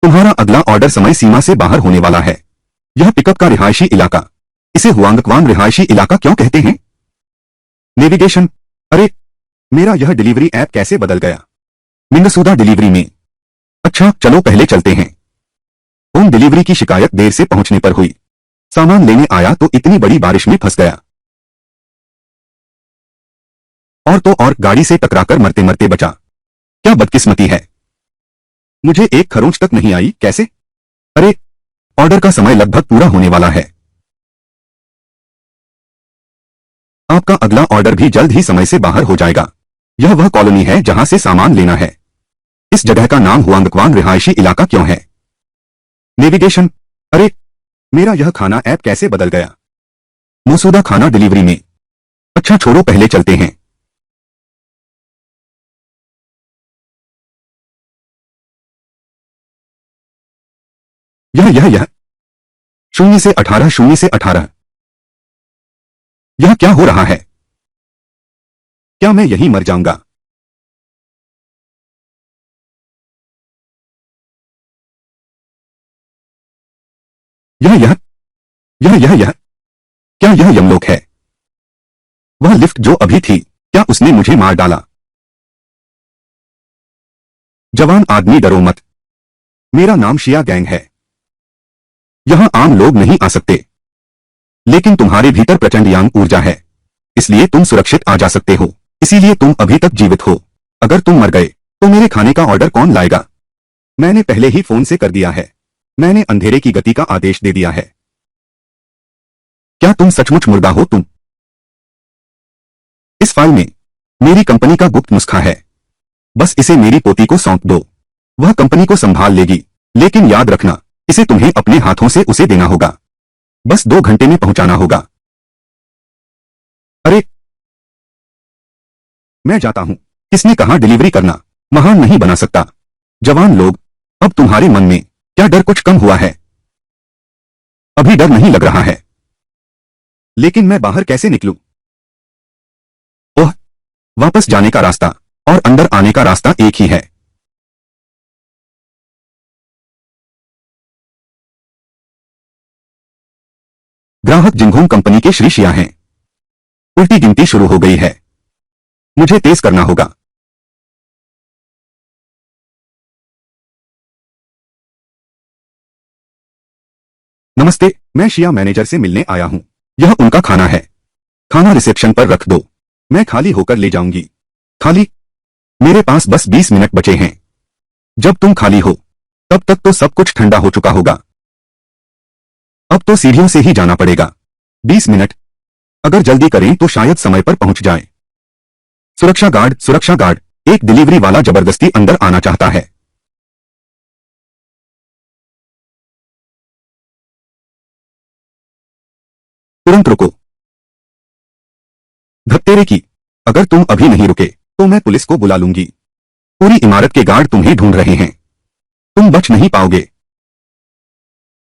तुम्हारा अगला ऑर्डर समय सीमा से बाहर होने वाला है। यह पिकअप का रिहायशी इलाका। इसे हुआंगक्वान रिहायशी इलाका क्यों कहते हैं? नेविगेशन। अरे, मेरा यह डिलीवरी ऐप कैसे बदल गया? मिन्नसूदा डिलीवरी में। अच्छा, चलो पहले चलते हैं। होम डिलीवरी की शिकायत देर से पहुंचने पर हुई। सामान लेने आया तो इतनी बड़ी बारिश में फंस गया। और तो और गाड़ी से टकराकर मरते मरते बचा। क्या बदकिस्मती है। मुझे एक खरोंच तक नहीं आई। कैसे? अरे, ऑर्डर का समय लगभग पूरा होने वाला है। आपका अगला ऑर्डर भी जल्द ही समय से बाहर हो जाएगा। यह वह कॉलोनी है जहां से सामान लेना है। इस जगह का नाम हुआंगक्वान रिहायशी इलाका क्यों है? नेविगेशन। अरे, मेरा यह खाना ऐप कैसे बदल गया? मौसूदा खाना डिलीवरी में। अच्छा, छोड़ो पहले चलते हैं। यह 0 से 18 यह क्या हो रहा है? क्या मैं यहीं मर जाऊंगा? यह यह यह क्या यह यमलोक है? वह लिफ्ट जो अभी थी, क्या उसने मुझे मार डाला? जवान आदमी, डरो मत। मेरा नाम शिया गैंग है। यहां आम लोग नहीं आ सकते, लेकिन तुम्हारे भीतर प्रचंड यांग ऊर्जा है, इसलिए तुम सुरक्षित आ जा सकते हो। इसीलिए तुम अभी तक जीवित हो। अगर तुम मर गए तो मेरे खाने का ऑर्डर कौन लाएगा? मैंने पहले ही फोन से कर दिया है। मैंने अंधेरे की गति का आदेश दे दिया है। क्या तुम सचमुच मुर्दा हो? तुम इस फाइल में मेरी कंपनी का गुप्त नुस्खा है। बस इसे मेरी पोती को सौंप दो। वह कंपनी को संभाल लेगी, लेकिन याद रखना, इसे तुम्हें अपने हाथों से उसे देना होगा। बस 2 घंटे में पहुंचाना होगा। अरे, मैं जाता हूं। किसने कहा डिलीवरी करना महान नहीं बना सकता? जवान लोग, अब तुम्हारे मन में क्या डर कुछ कम हुआ है? अभी डर नहीं लग रहा है। लेकिन मैं बाहर कैसे निकलूं? ओह, वापस जाने का रास्ता और अंदर आने का रास्ता एक ही है। ग्राहक जिंगहोंग कंपनी के श्री शिया हैं। उल्टी गिनती शुरू हो गई है। मुझे तेज करना होगा। नमस्ते, मैं शिया मैनेजर से मिलने आया हूं। यह उनका खाना है। खाना रिसेप्शन पर रख दो। मैं खाली होकर ले जाऊंगी। खाली? मेरे पास बस 20 मिनट बचे हैं। जब तुम खाली हो तब तक तो सब कुछ ठंडा हो चुका होगा। अब तो सीढ़ियों से ही जाना पड़ेगा। 20 मिनट। अगर जल्दी करें तो शायद समय पर पहुंच जाए। सुरक्षा गार्ड, एक डिलीवरी वाला जबरदस्ती अंदर आना चाहता है। तुरंत रुको। धत्तेरे की, अगर तुम अभी नहीं रुके तो मैं पुलिस को बुला लूंगी। पूरी इमारत के गार्ड तुम्हें ढूंढ रहे हैं। तुम बच नहीं पाओगे।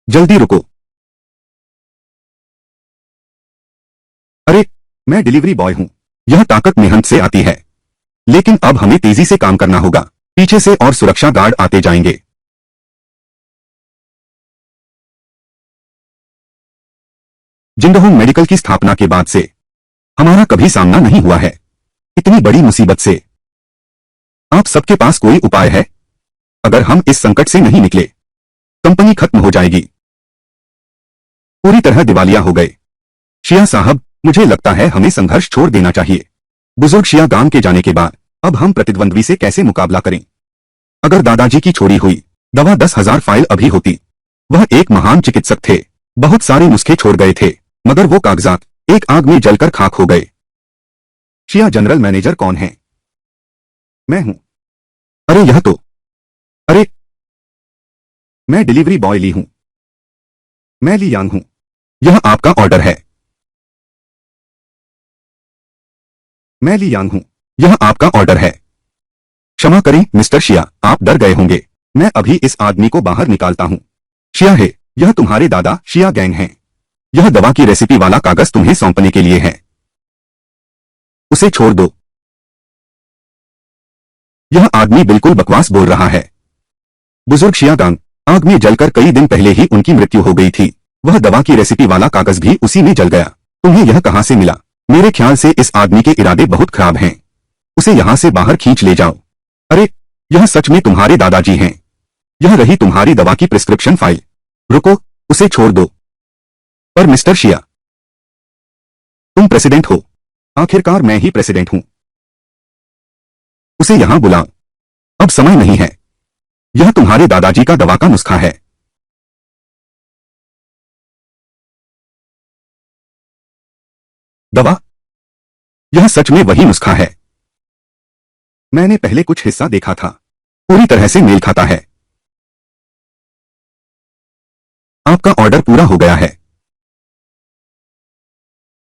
जल्दी रुको। अरे, मैं डिलीवरी बॉय हूं। यह ताकत मेहनत से आती है, लेकिन अब हमें तेजी से काम करना होगा। पीछे से और सुरक्षा गार्ड आते जाएंगे। जिंगहोंग मेडिकल की स्थापना के बाद से हमारा कभी सामना नहीं हुआ है इतनी बड़ी मुसीबत से। आप सबके पास कोई उपाय है? अगर हम इस संकट से नहीं निकले, कंपनी खत्म हो जाएगी। पूरी तरह दिवालिया हो गए। शिया साहब, मुझे लगता है हमें संघर्ष छोड़ देना चाहिए। बुजुर्ग शिया गांव के जाने के बाद अब हम प्रतिद्वंद्वी से कैसे मुकाबला करें? अगर दादाजी की छोड़ी हुई दवा 10,000 फाइल अभी होती। वह एक महान चिकित्सक थे। बहुत सारे नुस्खे छोड़ गए थे, मगर वो कागजात एक आग में जलकर खाक हो गए। शिया जनरल मैनेजर कौन है? मैं हूं। अरे, यह तो। अरे, मैं डिलीवरी बॉय ली हूं। मैं ली यांग हूं। यह आपका ऑर्डर है। मैं ली यांग हूं। यह आपका ऑर्डर है। क्षमा करें मिस्टर शिया, आप डर गए होंगे। मैं अभी इस आदमी को बाहर निकालता हूं। शिया है, यह तुम्हारे दादा शिया गैंग हैं। यह दवा की रेसिपी वाला कागज तुम्हें सौंपने के लिए है। उसे छोड़ दो। यह आदमी बिल्कुल बकवास बोल रहा है। बुजुर्ग शिया गांग, आग में जलकर कई दिन पहले ही उनकी मृत्यु हो गई थी। वह दवा की रेसिपी वाला कागज भी उसी में जल गया। तुम्हें यह कहां से मिला? मेरे ख्याल से इस आदमी के इरादे बहुत खराब हैं। उसे यहां से बाहर खींच ले जाओ। अरे, यह सच में तुम्हारे दादाजी हैं। यह रही तुम्हारी दवा की प्रिस्क्रिप्शन फाइल। रुको, उसे छोड़ दो। पर मिस्टर शिया, तुम प्रेसिडेंट हो। आखिरकार मैं ही प्रेसिडेंट हूं। उसे यहां बुलाओ। अब समय नहीं है। यह तुम्हारे दादाजी का दवा का नुस्खा है। दवा? यह सच में वही नुस्खा है। मैंने पहले कुछ हिस्सा देखा था। पूरी तरह से मेल खाता है। आपका ऑर्डर पूरा हो गया है।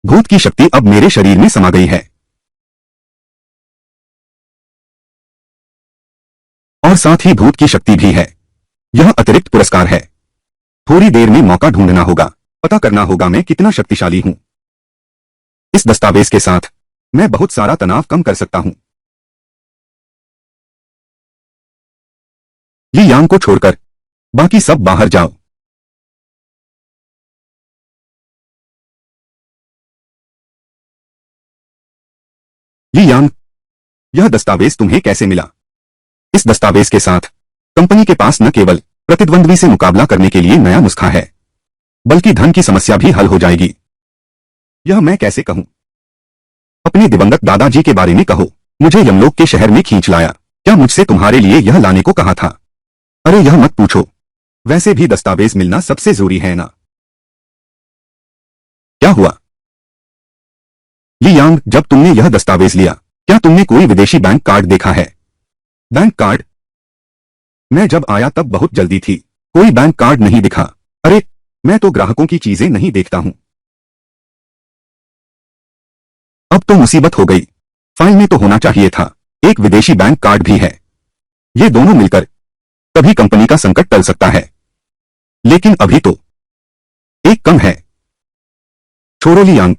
भूत की शक्ति अब मेरे शरीर में समा गई है। और साथ ही भूत की शक्ति भी है। यह अतिरिक्त पुरस्कार है। थोड़ी देर में मौका ढूंढना होगा। पता करना होगा मैं कितना शक्तिशाली हूं। इस दस्तावेज के साथ मैं बहुत सारा तनाव कम कर सकता हूं। ली यांग को छोड़कर बाकी सब बाहर जाओ। ली यांग, यह दस्तावेज तुम्हें कैसे मिला? इस दस्तावेज के साथ कंपनी के पास न केवल प्रतिद्वंद्वी से मुकाबला करने के लिए नया नुस्खा है, बल्कि धन की समस्या भी हल हो जाएगी। यह मैं कैसे कहूं? अपने दिवंगत दादाजी के बारे में कहो। मुझे यमलोक के शहर में खींच लाया। क्या मुझसे तुम्हारे लिए यह लाने को कहा था? अरे यह मत पूछो। वैसे भी दस्तावेज मिलना सबसे जरूरी है ना। क्या हुआ? ली यांग, जब तुमने यह दस्तावेज लिया, क्या तुमने कोई विदेशी बैंक कार्ड देखा है? Bank card? मैं जब आया तब बहुत जल्दी थी। कोई बैंक कार्ड नहीं दिखा। अरे, मैं तो ग्राहकों की चीजें नहीं देखता हूं। अब तो मुसीबत हो गई। फाइल में तो होना चाहिए था। एक विदेशी बैंक कार्ड भी है। ये दोनों मिलकर तभी कंपनी का संकट टल सकता है। लेकिन अभी तो एक कम है। छोड़ो ली यांग,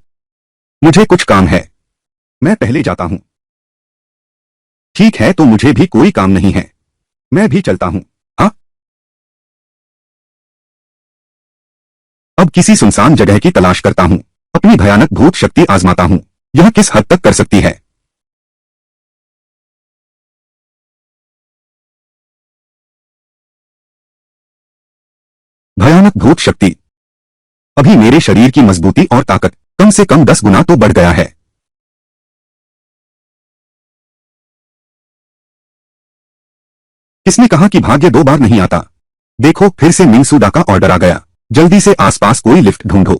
मुझे कुछ काम है। मैं पहले जाता हूं। ठीक है, तो मुझे भी कोई काम नहीं है। मैं भी चलता हूं। हाँ? अब किसी सुनसान जगह की तलाश करता हूं। अपनी भयानक भूत शक्ति आजमाता हूं। यह किस हद तक कर सकती है? भयानक भूत शक्ति। अभी मेरे शरीर की मजबूती और ताकत कम से कम 10 गुना तो बढ़ गया है। किसने कहा कि भाग्य 2 बार नहीं आता? देखो, फिर से मिंगसूदा का ऑर्डर आ गया। जल्दी से आसपास कोई लिफ्ट ढूंढो।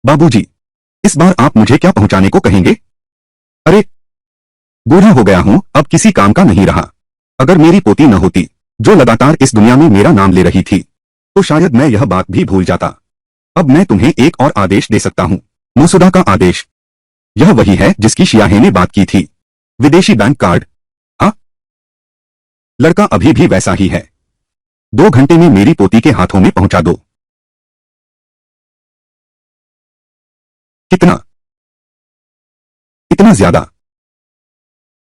बाबूजी, इस बार आप मुझे क्या पहुंचाने को कहेंगे? अरे, बूढ़ा हो गया हूं, अब किसी काम का नहीं रहा। अगर मेरी पोती न होती, जो लगातार इस दुनिया में मेरा नाम ले रही थी, तो शायद मैं यह बात भी भूल जाता। अब मैं तुम्हें एक और आदेश दे सकता हूं। मसूदा का आदेश। यह वही है जिसकी शियाहे ने बात की थी। विदेशी बैंक कार्ड। हाँ, लड़का अभी भी वैसा ही है। 2 घंटे में मेरी पोती के हाथों में पहुंचा दो। कितना? इतना ज्यादा?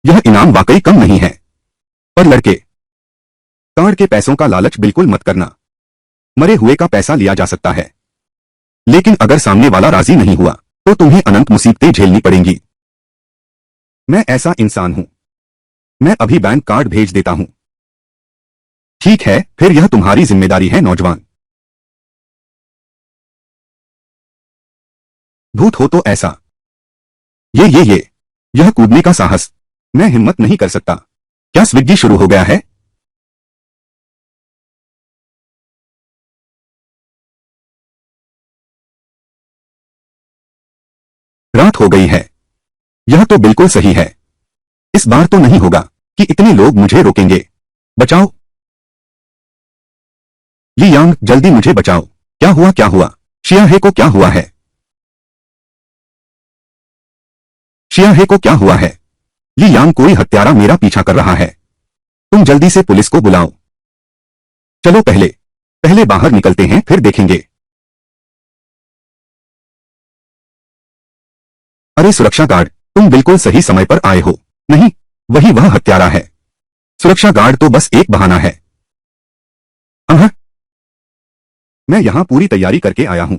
यह इनाम वाकई कम नहीं है। पर लड़के, कार्ड के पैसों का लालच बिल्कुल मत करना। मरे हुए का पैसा लिया जा सकता है, लेकिन अगर सामने वाला राजी नहीं हुआ, तो तुम्हें अनंत मुसीबतें झेलनी पड़ेंगी। मैं ऐसा इंसान हूं। मैं अभी बैंक कार्ड भेज देता हूं। ठीक है, फिर यह तुम्हारी जिम्मेदारी है नौजवान। भूत हो तो ऐसा। ये यह कूदने का साहस मैं हिम्मत नहीं कर सकता। क्या स्विग्गी शुरू हो गया है? रात हो गई है। यह तो बिल्कुल सही है। इस बार तो नहीं होगा कि इतने लोग मुझे रोकेंगे। बचाओ ली यांग, जल्दी मुझे बचाओ। क्या हुआ, क्या हुआ? शियाहे को क्या हुआ है? शियाहे को क्या हुआ है? ली यांग, कोई हत्यारा मेरा पीछा कर रहा है। तुम जल्दी से पुलिस को बुलाओ। चलो, पहले पहले बाहर निकलते हैं, फिर देखेंगे। अरे सुरक्षा गार्ड, तुम बिल्कुल सही समय पर आए हो। नहीं, वही वह हत्यारा है। सुरक्षा गार्ड तो बस एक बहाना है। मैं यहां पूरी तैयारी करके आया हूं,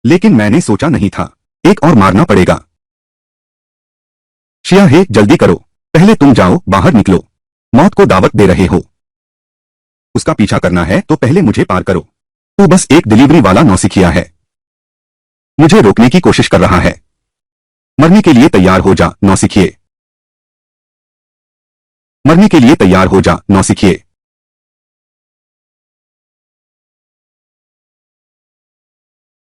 लेकिन मैंने सोचा नहीं था एक और मारना पड़ेगा। शिया हे, जल्दी करो, पहले तुम जाओ, बाहर निकलो, मौत को दावत दे रहे हो। उसका पीछा करना है तो पहले मुझे पार करो। तू बस एक डिलीवरी वाला नौसिखिया है, मुझे रोकने की कोशिश कर रहा है। मरने के लिए तैयार हो जा नौसिखिए, मरने के लिए तैयार हो जा नौसिखिए।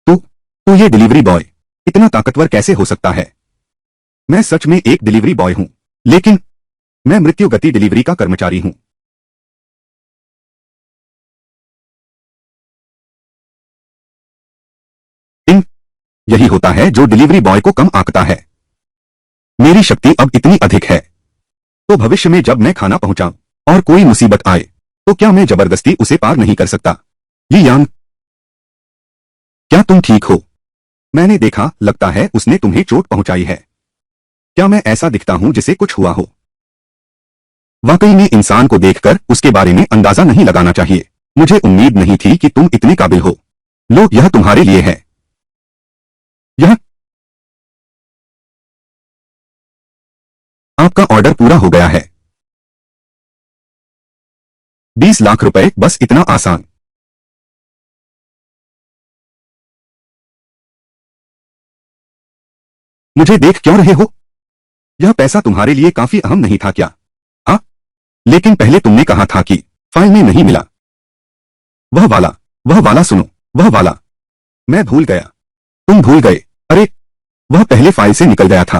तू ये डिलीवरी बॉय इतना ताकतवर कैसे हो सकता है? मैं सच में एक डिलीवरी बॉय हूं, लेकिन मैं मृत्यु गति डिलीवरी का कर्मचारी हूं। इन यही होता है जो डिलीवरी बॉय को कम आंकता है। मेरी शक्ति अब इतनी अधिक है, तो भविष्य में जब मैं खाना पहुंचाऊं और कोई मुसीबत आए तो क्या मैं जबरदस्ती उसे पार नहीं कर सकता? ये यांग, क्या तुम ठीक हो? मैंने देखा, लगता है उसने तुम्हें चोट पहुंचाई है। क्या मैं ऐसा दिखता हूं जिसे कुछ हुआ हो? वाकई में इंसान को देखकर उसके बारे में अंदाजा नहीं लगाना चाहिए। मुझे उम्मीद नहीं थी कि तुम इतने काबिल हो। लो, यह तुम्हारे लिए है। यह आपका ऑर्डर पूरा हो गया है। 20 लाख रुपए, बस इतना आसान। मुझे देख क्यों रहे हो? यह पैसा तुम्हारे लिए काफी अहम नहीं था क्या? हाँ, लेकिन पहले तुमने कहा था कि फाइल में नहीं मिला। वह वाला सुनो, वह वाला। मैं भूल गया। तुम भूल गए? अरे, वह पहले फाइल से निकल गया था।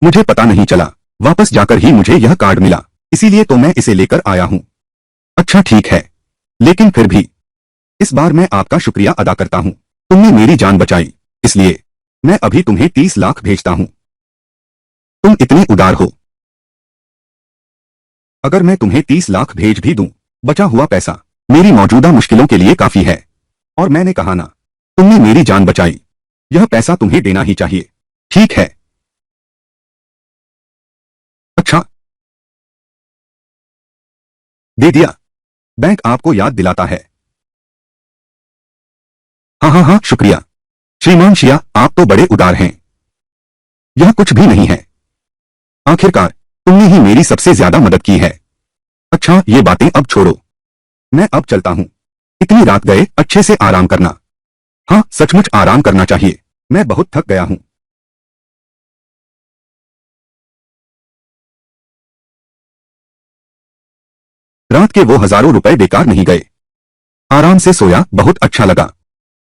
मुझे पता नहीं चला, वापस जाकर ही मुझे यह कार्ड मिला, इसीलिए तो मैं इसे लेकर आया हूं। अच्छा ठीक है, लेकिन फिर भी इस बार मैं आपका शुक्रिया अदा करता हूं। तुमने मेरी जान बचाई, इसलिए मैं अभी तुम्हें 30 लाख भेजता हूं। तुम इतने उदार हो। अगर मैं तुम्हें 30 लाख भेज भी दूं, बचा हुआ पैसा मेरी मौजूदा मुश्किलों के लिए काफी है। और मैंने कहा ना, तुमने मेरी जान बचाई, यह पैसा तुम्हें देना ही चाहिए। ठीक है। अच्छा, दे दिया। बैंक आपको याद दिलाता है। हाँ हाँ हाँ, शुक्रिया श्रीमान शिया, आप तो बड़े उदार हैं। यह कुछ भी नहीं है। आखिरकार तुमने ही मेरी सबसे ज्यादा मदद की है। अच्छा, ये बातें अब छोड़ो, मैं अब चलता हूं। इतनी रात गए, अच्छे से आराम करना। हाँ, सचमुच आराम करना चाहिए, मैं बहुत थक गया हूं। रात के वो हजारों रुपए बेकार नहीं गए। आराम से सोया, बहुत अच्छा लगा।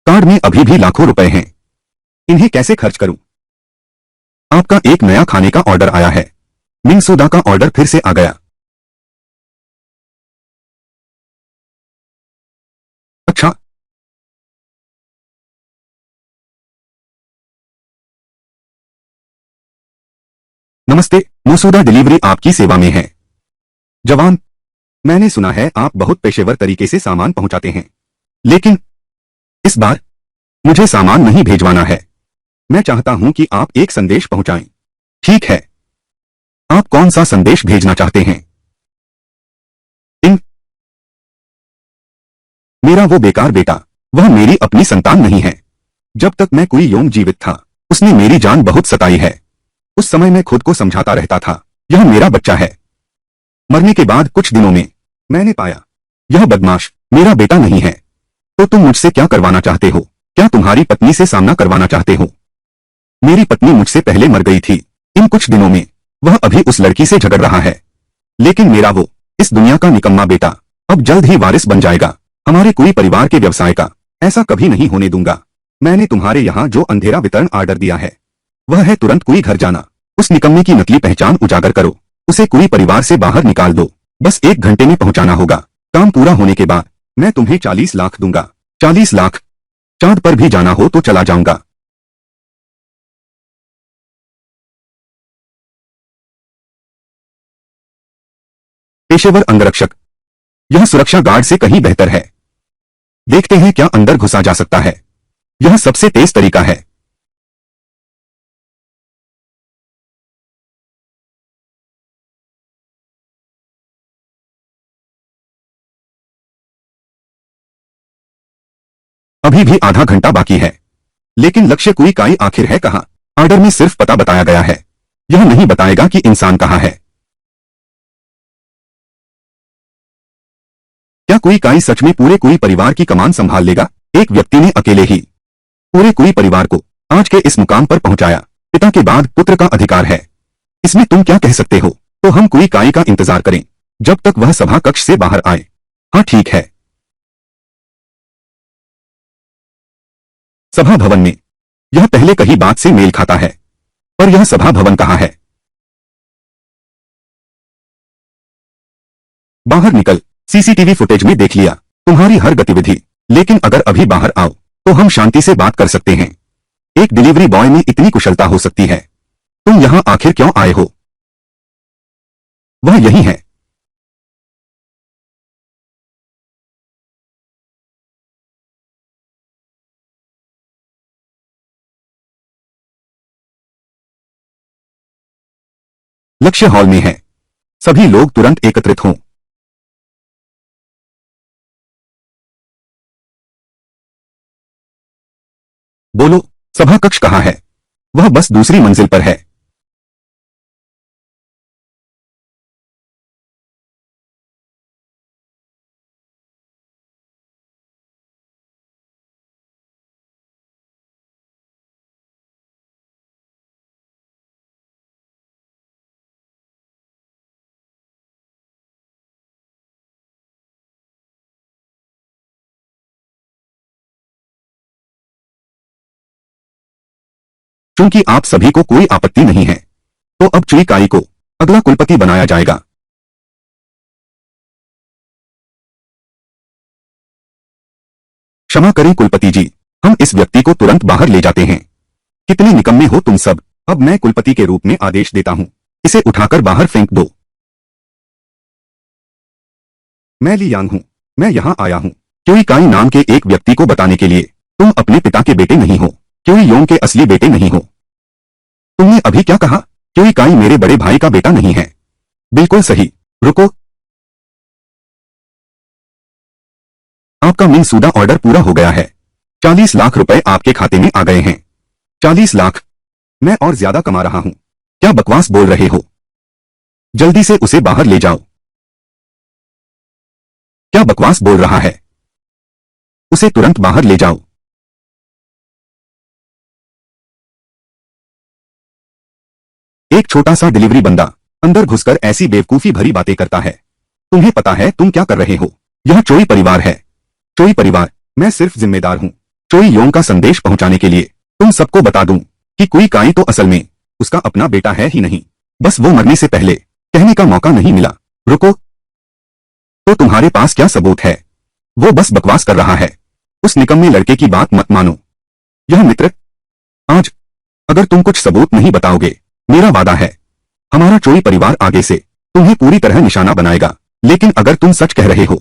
कार्ड में अभी भी लाखों रुपए हैं, इन्हें कैसे खर्च करूं? आपका एक नया खाने का ऑर्डर आया है। मिंगसोदा का ऑर्डर फिर से आ गया। अच्छा, नमस्ते मसूदा, डिलीवरी आपकी सेवा में है। जवान, मैंने सुना है आप बहुत पेशेवर तरीके से सामान पहुंचाते हैं, लेकिन इस बार मुझे सामान नहीं भेजवाना है। मैं चाहता हूं कि आप एक संदेश पहुंचाएं। ठीक है, आप कौन सा संदेश भेजना चाहते हैं? इन मेरा वो बेकार बेटा, वह मेरी अपनी संतान नहीं है। जब तक मैं कोई योम जीवित था, उसने मेरी जान बहुत सताई है। उस समय मैं खुद को समझाता रहता था, यह मेरा बच्चा है। मरने के बाद कुछ दिनों में मैंने पाया, यह बदमाश मेरा बेटा नहीं है। तो तुम मुझसे क्या करवाना चाहते हो? क्या तुम्हारी पत्नी से सामना करवाना चाहते हो? मेरी पत्नी मुझसे पहले मर गई थी। इन कुछ दिनों में वह अभी उस लड़की से झगड़ रहा है, लेकिन मेरा वो इस दुनिया का निकम्मा बेटा अब जल्द ही वारिस बन जाएगा, हमारे कोई परिवार के व्यवसाय का। ऐसा कभी नहीं होने दूंगा। मैंने तुम्हारे यहाँ जो अंधेरा वितरण ऑर्डर दिया है, वह है तुरंत कोई घर जाना। उस निकम्मे की नकली पहचान उजागर करो, उसे कोई परिवार से बाहर निकाल दो। बस 1 घंटे में पहुंचाना होगा। काम पूरा होने के बाद मैं तुम्हें 40 लाख दूंगा। 40 लाख? चांद पर भी जाना हो तो चला जाऊंगा। पेशेवर अंगरक्षक, यह सुरक्षा गार्ड से कहीं बेहतर है। देखते हैं क्या अंदर घुसा जा सकता है। यह सबसे तेज तरीका है। अभी भी आधा घंटा बाकी है। लेकिन लक्ष्य कुई काई आखिर है कहाँ? ऑर्डर में सिर्फ पता बताया गया है, यह नहीं बताएगा कि इंसान कहाँ है। क्या कुई काई सच में पूरे कुई परिवार की कमान संभाल लेगा? एक व्यक्ति ने अकेले ही पूरे कुई परिवार को आज के इस मुकाम पर पहुंचाया। पिता के बाद पुत्र का अधिकार है, इसमें तुम क्या कह सकते हो? तो हम कुई काई का इंतजार करें जब तक वह सभा कक्ष से बाहर आए। हाँ ठीक है। सभा भवन में यह पहले कही बात से मेल खाता है, पर यह सभा भवन कहाँ है? बाहर निकल, सीसीटीवी फुटेज में देख लिया तुम्हारी हर गतिविधि। लेकिन अगर अभी बाहर आओ तो हम शांति से बात कर सकते हैं। एक डिलीवरी बॉय में इतनी कुशलता हो सकती है, तुम यहां आखिर क्यों आए हो? वह यही है। लक्ष्य हॉल में है, सभी लोग तुरंत एकत्रित हों। बोलो, सभा कक्ष कहाँ है? वह बस दूसरी मंजिल पर है। चूंकि आप सभी को कोई आपत्ति नहीं है, तो अब चुई काई को अगला कुलपति बनाया जाएगा। क्षमा करें कुलपति जी, हम इस व्यक्ति को तुरंत बाहर ले जाते हैं। कितने निकम्मे हो तुम सब। अब मैं कुलपति के रूप में आदेश देता हूं, इसे उठाकर बाहर फेंक दो। मैं ली यांग हूं, मैं यहां आया हूं क्यूई काई नाम के एक व्यक्ति को बताने के लिए। तुम अपने पिता के बेटे नहीं हो, क्यूई योंग के असली बेटे नहीं हो। तुमने अभी क्या कहा? क्यूई काई मेरे बड़े भाई का बेटा नहीं है। बिल्कुल सही। रुको, आपका मनसूदा ऑर्डर पूरा हो गया है। 40 लाख रुपए आपके खाते में आ गए हैं। 40 लाख? मैं और ज्यादा कमा रहा हूं। क्या बकवास बोल रहे हो? जल्दी से उसे बाहर ले जाओ। क्या बकवास बोल रहा है? उसे तुरंत बाहर ले जाओ। एक छोटा सा डिलीवरी बंदा अंदर घुसकर ऐसी बेवकूफी भरी बातें करता है। तुम्हें पता है तुम क्या कर रहे हो? यह चोई परिवार है। चोई परिवार? मैं सिर्फ जिम्मेदार हूं चोई योंग का संदेश पहुंचाने के लिए। तुम सबको बता दूं कि कुई काई तो असल में उसका अपना बेटा है ही नहीं, बस वो मरने से पहले कहने का मौका नहीं मिला। रुको, तो तुम्हारे पास क्या सबूत है? वो बस बकवास कर रहा है। उस निकम्मे लड़के की बात मत मानो। यह मित्र, आज अगर तुम कुछ सबूत नहीं बताओगे, मेरा वादा है हमारा चोई परिवार आगे से तुम्हें पूरी तरह निशाना बनाएगा। लेकिन अगर तुम सच कह रहे हो,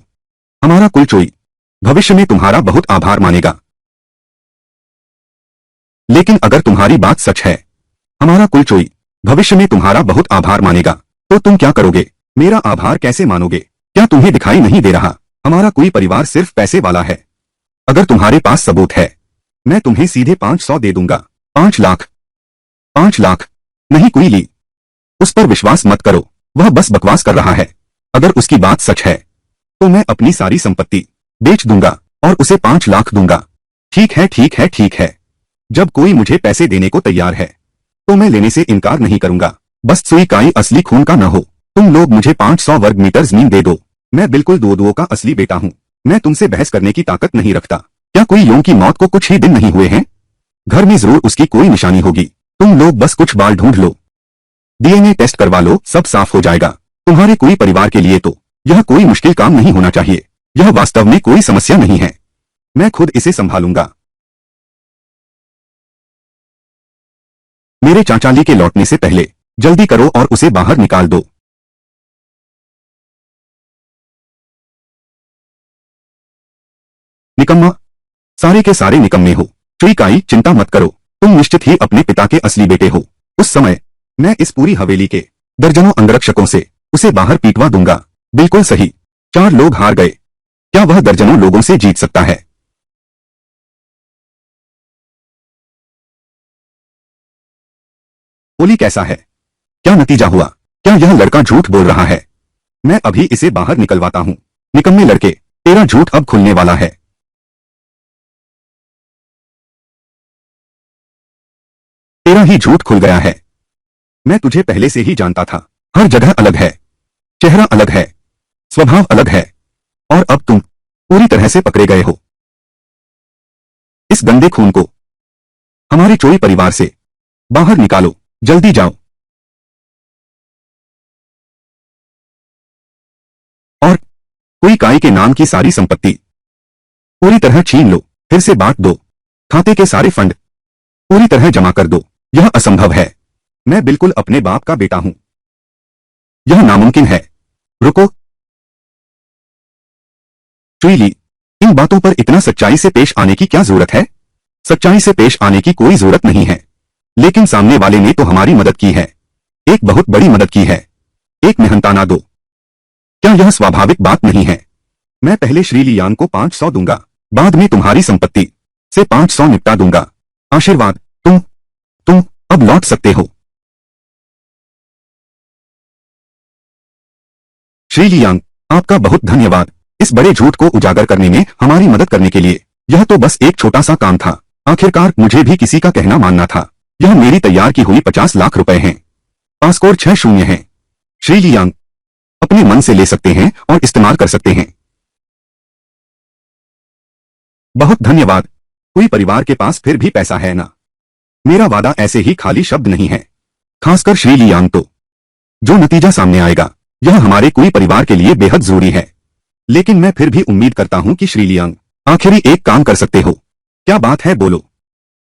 हमारा कुल चोई भविष्य में तुम्हारा बहुत आभार मानेगा। लेकिन अगर तुम्हारी बात सच है, हमारा कुल चोई भविष्य में तुम्हारा बहुत आभार मानेगा, तो तुम क्या करोगे? मेरा आभार कैसे मानोगे? क्या तुम्हें दिखाई नहीं दे रहा हमारा कोई परिवार सिर्फ पैसे वाला है? अगर तुम्हारे पास सबूत है, मैं तुम्हें सीधे 500 दे दूंगा। 5 लाख? 5 लाख नहीं कुई ली, उस पर विश्वास मत करो, वह बस बकवास कर रहा है। अगर उसकी बात सच है तो मैं अपनी सारी संपत्ति बेच दूंगा और उसे 5 लाख दूंगा। ठीक है ठीक है ठीक है, जब कोई मुझे पैसे देने को तैयार है तो मैं लेने से इनकार नहीं करूंगा। बस चुई काई असली खून का न हो। तुम लोग मुझे 500 वर्ग मीटर जमीन दे दो। मैं बिल्कुल दुओ का असली बेटा हूँ। मैं तुमसे बहस करने की ताकत नहीं रखता। क्या कोई यों की मौत को कुछ ही दिन नहीं हुए हैं? घर में जरूर उसकी कोई निशानी होगी। तुम लोग बस कुछ बाल ढूंढ लो, डीएनए टेस्ट करवा लो, सब साफ हो जाएगा। तुम्हारे कोई परिवार के लिए तो यह कोई मुश्किल काम नहीं होना चाहिए। यह वास्तव में कोई समस्या नहीं है, मैं खुद इसे संभालूंगा। मेरे चाचाजी के लौटने से पहले जल्दी करो और उसे बाहर निकाल दो। निकम्मा, सारे के सारे निकम्मे हो। चुई काई, चिंता मत करो, तुम निश्चित ही अपने पिता के असली बेटे हो। उस समय मैं इस पूरी हवेली के दर्जनों अंगरक्षकों से उसे बाहर पीटवा दूंगा। बिल्कुल सही, 4 लोग हार गए, क्या वह दर्जनों लोगों से जीत सकता है? ओली कैसा है? क्या नतीजा हुआ? क्या यह लड़का झूठ बोल रहा है? मैं अभी इसे बाहर निकलवाता हूँ। निकम्मे लड़के, तेरा झूठ अब खुलने वाला है। तेरा ही झूठ खुल गया है। मैं तुझे पहले से ही जानता था। हर जगह अलग है, चेहरा अलग है, स्वभाव अलग है, और अब तुम पूरी तरह से पकड़े गए हो। इस गंदे खून को हमारे चोरी परिवार से बाहर निकालो, जल्दी जाओ। और कोई काय के नाम की सारी संपत्ति पूरी तरह छीन लो, फिर से बांट दो। खाते के सारे फंड पूरी तरह जमा कर दो। यह असंभव है। मैं बिल्कुल अपने बाप का बेटा हूं। यह नामुमकिन है। रुको श्रीली, इन बातों पर इतना सच्चाई से पेश आने की क्या जरूरत है? सच्चाई से पेश आने की कोई जरूरत नहीं है। लेकिन सामने वाले ने तो हमारी मदद की है, एक बहुत बड़ी मदद की है। एक मेहनताना दो। क्या यह स्वाभाविक बात नहीं है? मैं पहले श्रीली यांग को 500 दूंगा, बाद में तुम्हारी संपत्ति से 500 निपटा दूंगा। आशीर्वाद। तुम अब लौट सकते हो। श्रीली यांग, आपका बहुत धन्यवाद इस बड़े झूठ को उजागर करने में हमारी मदद करने के लिए। यह तो बस एक छोटा सा काम था। आखिरकार मुझे भी किसी का कहना मानना था। यह मेरी तैयार की हुई 50 लाख रुपए हैं। पासकोड 60 है। श्रीली यांग अपने मन से ले सकते हैं और इस्तेमाल कर सकते हैं। बहुत धन्यवाद। कोई परिवार के पास फिर भी पैसा है ना? मेरा वादा ऐसे ही खाली शब्द नहीं है, खासकर श्रीली यांग तो। जो नतीजा सामने आएगा यह हमारे कोई परिवार के लिए बेहद जरूरी है। लेकिन मैं फिर भी उम्मीद करता हूं कि श्रीली यांग आखिरी एक काम कर सकते हो। क्या बात है, बोलो।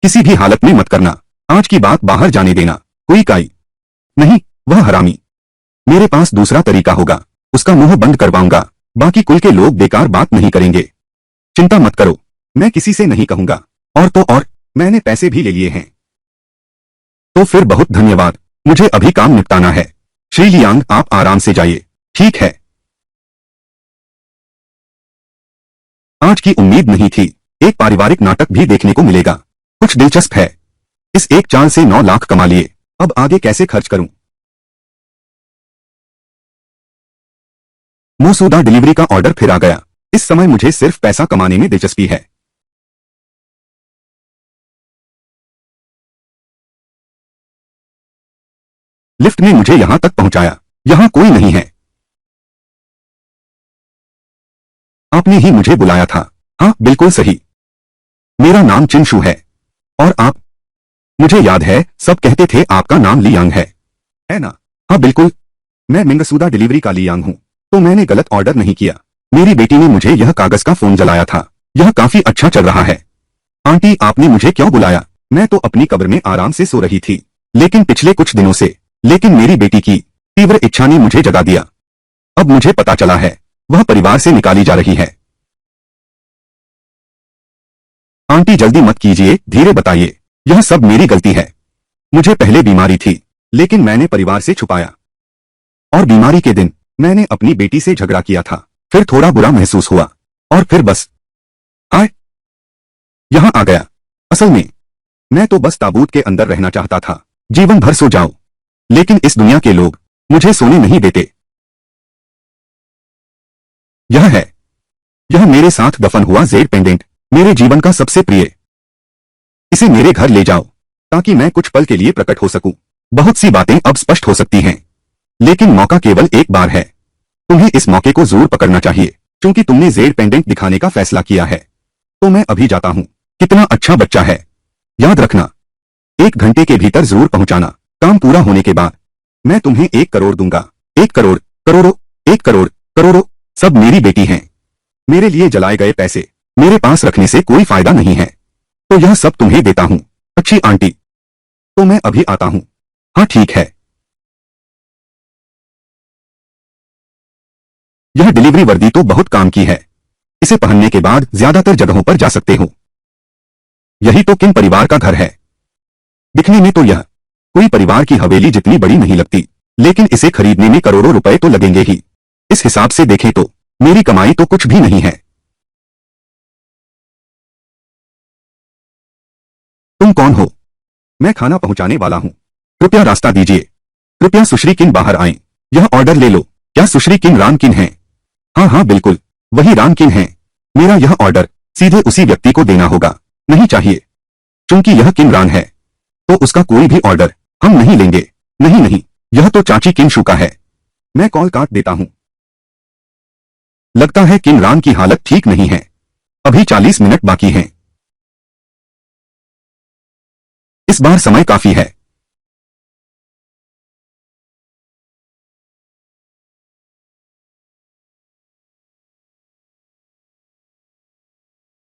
किसी भी हालत में मत करना। आज की बात बाहर जाने देना। कोई काई नहीं, वह हरामी। मेरे पास दूसरा तरीका होगा। उसका मुंह बंद करवाऊंगा। बाकी कुल के लोग बेकार बात नहीं करेंगे। चिंता मत करो, मैं किसी से नहीं कहूंगा। और तो और मैंने पैसे भी ले लिए हैं। तो फिर बहुत धन्यवाद। मुझे अभी काम निपटाना है। श्रीली यांग, आप आराम से जाइए। ठीक है। आज की उम्मीद नहीं थी। एक पारिवारिक नाटक भी देखने को मिलेगा। कुछ दिलचस्प है। इस एक चाल से 9 लाख कमा लिए। अब आगे कैसे खर्च करूं? मौसूदा डिलीवरी का ऑर्डर फिर आ गया। इस समय मुझे सिर्फ पैसा कमाने में दिलचस्पी है। लिफ्ट ने मुझे यहां तक पहुंचाया। यहां कोई नहीं है। आपने ही मुझे बुलाया था। हाँ, बिल्कुल सही। मेरा नाम चिनशू है। और आप? मुझे याद है, सब कहते थे आपका नाम लियांग है ना? हाँ बिल्कुल, मैं मिंगसूदा डिलीवरी का लियांग हूँ। तो मैंने गलत ऑर्डर नहीं किया। मेरी बेटी ने मुझे यह कागज का फोन जलाया था। यह काफी अच्छा चल रहा है। आंटी, आपने मुझे क्यों बुलाया? मैं तो अपनी कब्र में आराम से सो रही थी। लेकिन पिछले कुछ दिनों से मेरी बेटी की तीव्र इच्छा ने मुझे जगा दिया। अब मुझे पता चला है वह परिवार से निकाली जा रही है। आंटी जल्दी मत कीजिए, धीरे बताइए। यह सब मेरी गलती है। मुझे पहले बीमारी थी, लेकिन मैंने परिवार से छुपाया। और बीमारी के दिन मैंने अपनी बेटी से झगड़ा किया था। फिर थोड़ा बुरा महसूस हुआ और फिर बस आए यहां आ गया। असल में मैं तो बस ताबूत के अंदर रहना चाहता था। जीवन भर सो जाओ, लेकिन इस दुनिया के लोग मुझे सोने नहीं देते। यह मेरे साथ दफन हुआ जेड पेंडेंट, मेरे जीवन का सबसे प्रिय। इसे मेरे घर ले जाओ ताकि मैं कुछ पल के लिए प्रकट हो सकूं। बहुत सी बातें अब स्पष्ट हो सकती हैं, लेकिन मौका केवल एक बार है। तुम्हें इस मौके को जरूर पकड़ना चाहिए। क्योंकि तुमने जेड पेंडेंट दिखाने का फैसला किया है, तो मैं अभी जाता हूं। कितना अच्छा बच्चा है। याद रखना, 1 घंटे के भीतर जरूर पहुंचाना। काम पूरा होने के बाद मैं तुम्हें 1 करोड़ दूंगा। 1 करोड़, करोड़ों, 1 करोड़, करोड़ों, सब मेरी बेटी हैं। मेरे लिए जलाए गए पैसे मेरे पास रखने से कोई फायदा नहीं है, तो यह सब तुम्हें देता हूं। अच्छी आंटी, तो मैं अभी आता हूं। हाँ ठीक है। यह डिलीवरी वर्दी तो बहुत काम की है। इसे पहनने के बाद ज्यादातर जगहों पर जा सकते हो। यही तो किन परिवार का घर है। दिखने में तो यह कोई परिवार की हवेली जितनी बड़ी नहीं लगती, लेकिन इसे खरीदने में करोड़ों रुपए तो लगेंगे ही। इस हिसाब से देखें तो मेरी कमाई तो कुछ भी नहीं है। तुम कौन हो? मैं खाना पहुंचाने वाला हूं। कृपया रास्ता दीजिए। कृपया सुश्री किन बाहर आएं। यह ऑर्डर ले लो। क्या सुश्री किन रान किन है? हाँ हाँ बिल्कुल, वही रान किन है। मेरा यह ऑर्डर सीधे उसी व्यक्ति को देना होगा। नहीं चाहिए। चूंकि यह किन रान है तो उसका कोई भी ऑर्डर हम नहीं लेंगे। नहीं नहीं, यह तो चाची किन शू का है। मैं कॉल काट देता हूं। लगता है किन रान की हालत ठीक नहीं है। अभी 40 मिनट बाकी हैं। इस बार समय काफी है।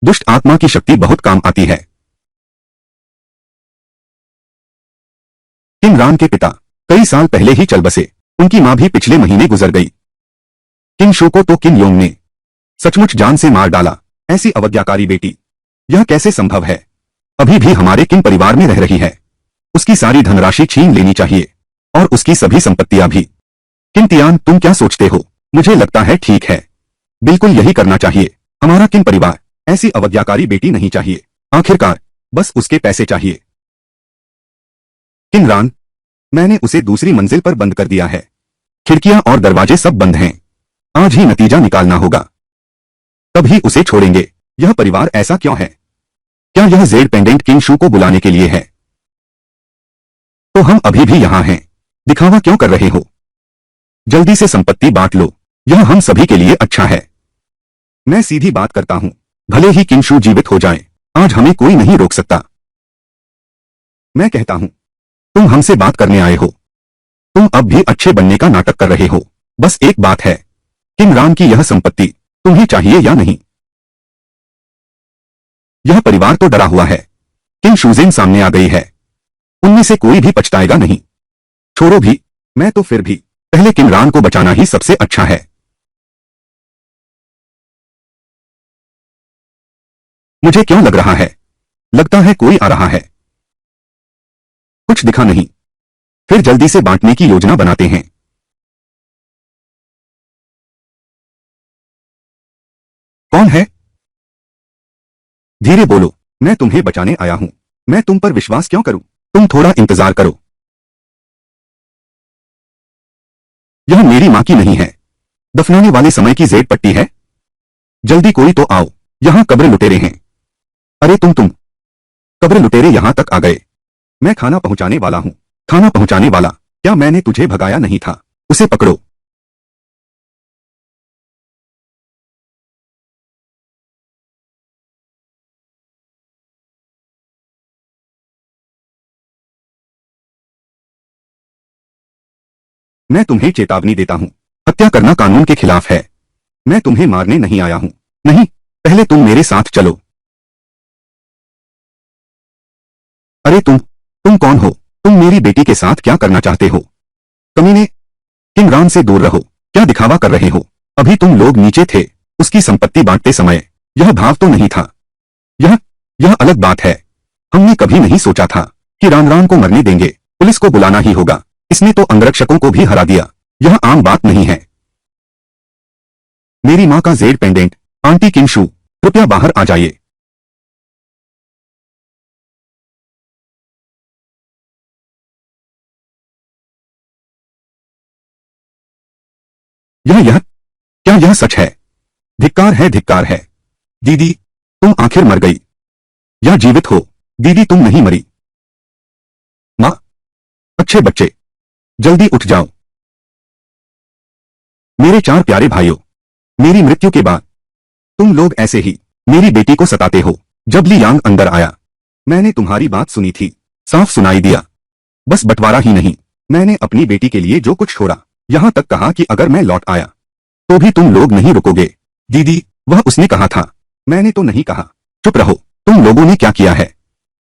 दुष्ट आत्मा की शक्ति बहुत काम आती है। किन रान के पिता कई साल पहले ही चल बसे। उनकी मां भी पिछले महीने गुजर गई। किन शो को तो किन योंग ने सचमुच जान से मार डाला। ऐसी अवज्ञाकारी बेटी, यह कैसे संभव है? अभी भी हमारे किन परिवार में रह रही है। उसकी सारी धनराशि छीन लेनी चाहिए और उसकी सभी संपत्तियां भी। किन तियान, तुम क्या सोचते हो? मुझे लगता है ठीक है। बिल्कुल यही करना चाहिए। हमारा किन परिवार ऐसी अवज्ञाकारी बेटी नहीं चाहिए। आखिरकार बस उसके पैसे चाहिए। किन रान, मैंने उसे दूसरी मंजिल पर बंद कर दिया है। खिड़कियां और दरवाजे सब बंद हैं। आज ही नतीजा निकालना होगा, तभी उसे छोड़ेंगे। यह परिवार ऐसा क्यों है? क्या यह जेड पेंडेंट किन शू को बुलाने के लिए है? तो हम अभी भी यहां हैं। दिखावा क्यों कर रहे हो? जल्दी से संपत्ति बांट लो, यह हम सभी के लिए अच्छा है। मैं सीधी बात करता हूं, भले ही किन शू जीवित हो जाए, आज हमें कोई नहीं रोक सकता। मैं कहता हूं, तुम हमसे बात करने आए हो। तुम अब भी अच्छे बनने का नाटक कर रहे हो। बस एक बात है, किन रान की यह संपत्ति तुम्हें चाहिए या नहीं? यह परिवार तो डरा हुआ है। किन शूजेन सामने आ गई है। उनमें से कोई भी पछताएगा नहीं। छोड़ो भी, मैं तो फिर भी पहले किन रान को बचाना ही सबसे अच्छा है। मुझे क्यों लग रहा है? लगता है कोई आ रहा है। कुछ दिखा नहीं। फिर जल्दी से बांटने की योजना बनाते हैं। कौन है? धीरे बोलो, मैं तुम्हें बचाने आया हूं। मैं तुम पर विश्वास क्यों करूं? तुम थोड़ा इंतजार करो। यह मेरी मां की नहीं है। दफनाने वाले समय की जेब पट्टी है। जल्दी कोई तो आओ, यहां कब्र लुटेरे हैं। अरे तुम कब्र लुटेरे यहां तक आ गए। मैं खाना पहुंचाने वाला हूं। खाना पहुंचाने वाला, क्या मैंने तुझे भगाया नहीं था? उसे पकड़ो। मैं तुम्हें चेतावनी देता हूं, हत्या करना कानून के खिलाफ है। मैं तुम्हें मारने नहीं आया हूं। नहीं, पहले तुम मेरे साथ चलो। अरे तुम कौन हो? तुम मेरी बेटी के साथ क्या करना चाहते हो? कमीने, किन रान से दूर रहो। क्या दिखावा कर रहे हो? अभी तुम लोग नीचे थे, उसकी संपत्ति बांटते समय। यह भाव तो नहीं था। यह यह अलग बात है। हमने कभी नहीं सोचा था कि रान रान को मरने देंगे। पुलिस को बुलाना ही होगा। इसने तो अंगरक्षकों को भी हरा दिया। यह आम बात नहीं है। मेरी मां का जेड पेंडेंट, आंटी किन शू, कृपया बाहर आ जाइए। यह क्या यह सच है? धिक्कार है, धिक्कार है। दीदी, तुम आखिर मर गई या जीवित हो? दीदी तुम नहीं मरी। मां, अच्छे बच्चे, जल्दी उठ जाओ। मेरे 4 प्यारे भाइयों, मेरी मृत्यु के बाद तुम लोग ऐसे ही मेरी बेटी को सताते हो। जब ली यांग अंदर आया, मैंने तुम्हारी बात सुनी थी। साफ सुनाई दिया। बस बंटवारा ही नहीं, मैंने अपनी बेटी के लिए जो कुछ छोड़ा, यहां तक कहा कि अगर मैं लौट आया तो भी तुम लोग नहीं रुकोगे। दीदी, वह उसने कहा था, मैंने तो नहीं कहा। चुप रहो। तुम लोगों ने क्या किया है?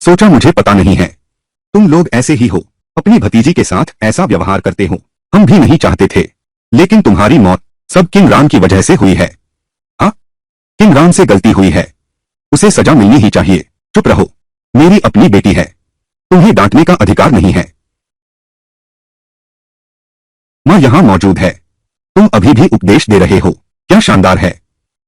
सोचा मुझे पता नहीं है? तुम लोग ऐसे ही हो, अपनी भतीजी के साथ ऐसा व्यवहार करते हो। हम भी नहीं चाहते थे, लेकिन तुम्हारी मौत सब किन रान की वजह से हुई है। हाँ, किन रान से गलती हुई है, उसे सजा मिलनी ही चाहिए। चुप रहो, मेरी अपनी बेटी है, तुम्हें डांटने का अधिकार नहीं है। मां यहां मौजूद है। तुम अभी भी उपदेश दे रहे हो, क्या शानदार है।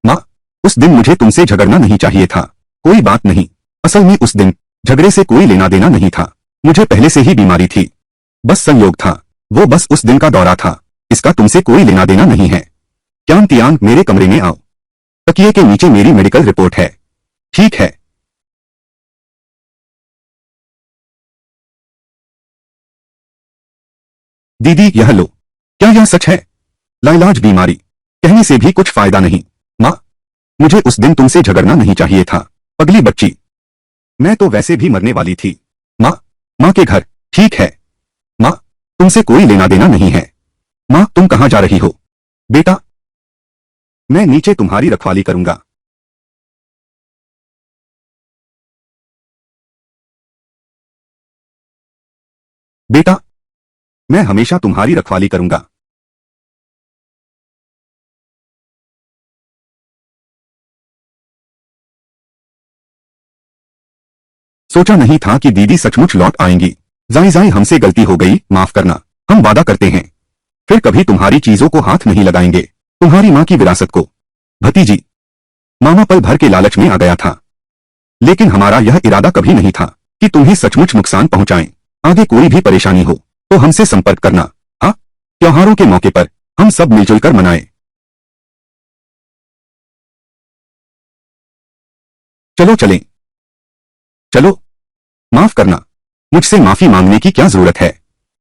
मां, उस दिन मुझे तुमसे झगड़ना नहीं चाहिए था। कोई बात नहीं, असल में उस दिन झगड़े से कोई लेना देना नहीं था। मुझे पहले से ही बीमारी थी। बस संयोग था, वो बस उस दिन का दौरा था, इसका तुमसे कोई लेना देना नहीं है। क्याम तियांग, मेरे कमरे में आओ। तकिए के नीचे मेरी मेडिकल रिपोर्ट है। ठीक है। दीदी यह लो। क्या यह सच है? लाइलाज बीमारी, कहने से भी कुछ फायदा नहीं। माँ, मुझे उस दिन तुमसे झगड़ना नहीं चाहिए था, पगली बच्ची। मैं तो वैसे भी मरने वाली थी। माँ, माँ के घर। ठीक है माँ, तुमसे कोई लेना देना नहीं है। माँ, तुम कहाँ जा रही हो? बेटा, मैं नीचे तुम्हारी रखवाली करूंगा। बेटा, मैं हमेशा तुम्हारी रखवाली करूंगा। सोचा नहीं था कि दीदी सचमुच लौट आएंगी। जाई जाई, हमसे गलती हो गई, माफ करना। हम वादा करते हैं, फिर कभी तुम्हारी चीजों को हाथ नहीं लगाएंगे, तुम्हारी माँ की विरासत को। भतीजी, मामा पल भर के लालच में आ गया था, लेकिन हमारा यह इरादा कभी नहीं था कि तुम्हें सचमुच नुकसान पहुंचाएं। आगे कोई भी परेशानी हो तो हमसे संपर्क करना। हाँ, त्योहारों के मौके पर हम सब मिलजुल कर मनाएं। चलो चलें। चलो। माफ करना, मुझसे माफी मांगने की क्या जरूरत है?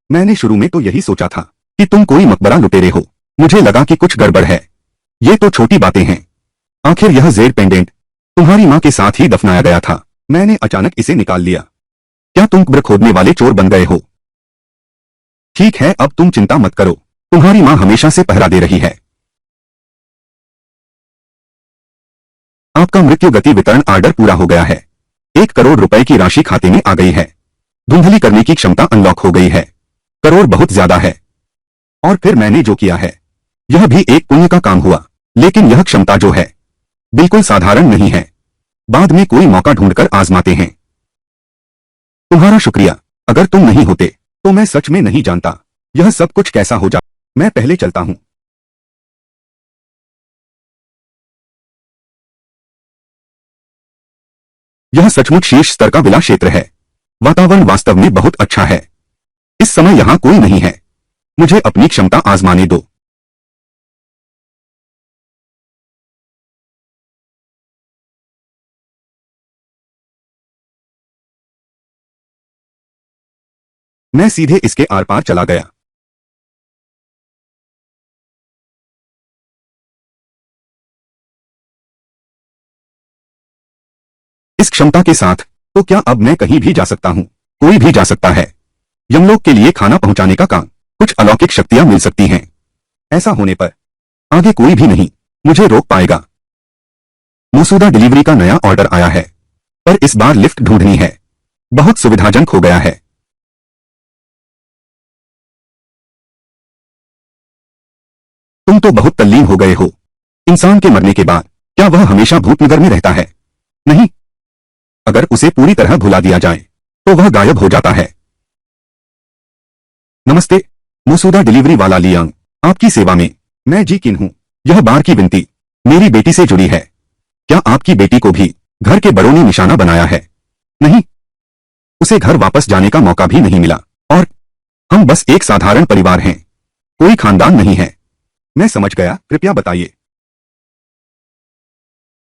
मैंने शुरू में तो यही सोचा था कि तुम कोई मकबरा लुटेरे हो। मुझे लगा कि कुछ गड़बड़ है। ये तो छोटी बातें हैं। आखिर यह जेर पेंडेंट तुम्हारी माँ के साथ ही दफनाया गया था, मैंने अचानक इसे निकाल लिया। क्या तुम कब्र खोदने वाले चोर बन गए हो? ठीक है, अब तुम चिंता मत करो, तुम्हारी माँ हमेशा से पहरा दे रही है। आपका मृत्यु गति वितरण ऑर्डर पूरा हो गया है। 1 करोड़ रुपए की राशि खाते में आ गई है। धुंधली करने की क्षमता अनलॉक हो गई है। करोड़ बहुत ज्यादा है। और फिर मैंने जो किया है, यह भी एक पुण्य का काम हुआ, लेकिन यह क्षमता जो है बिल्कुल साधारण नहीं है। बाद में कोई मौका ढूंढकर आजमाते हैं। तुम्हारा शुक्रिया, अगर तुम नहीं होते तो मैं सच में नहीं जानता यह सब कुछ कैसा हो जा। मैं पहले चलता हूं। यह सचमुच शीर्ष स्तर का विला क्षेत्र है। वातावरण वास्तव में बहुत अच्छा है। इस समय यहां कोई नहीं है। मुझे अपनी क्षमता आजमाने दो। मैं सीधे इसके आर पार चला गया। इस क्षमता के साथ तो क्या अब मैं कहीं भी जा सकता हूं? कोई भी जा सकता है। यमलोक के लिए खाना पहुंचाने का काम। कुछ अलौकिक शक्तियां मिल सकती हैं। ऐसा होने पर आगे कोई भी नहीं मुझे रोक पाएगा। मसूदा डिलीवरी का नया ऑर्डर आया है, पर इस बार लिफ्ट ढूंढनी है। बहुत सुविधाजनक हो गया है। तुम तो बहुत तल्लीन हो गए हो। इंसान के मरने के बाद क्या वह हमेशा भूतनगर में रहता है? नहीं, अगर उसे पूरी तरह भुला दिया जाए तो वह गायब हो जाता है। नमस्ते, मसूदा डिलीवरी वाला लियांग, आपकी सेवा में। मैं जी किन हूँ। यह बार की विनती मेरी बेटी से जुड़ी है। क्या आपकी बेटी को भी घर के बड़ों ने निशाना बनाया है? नहीं, उसे घर वापस जाने का मौका भी नहीं मिला। और हम बस एक साधारण परिवार हैं, कोई खानदान नहीं है। मैं समझ गया, कृपया बताइए।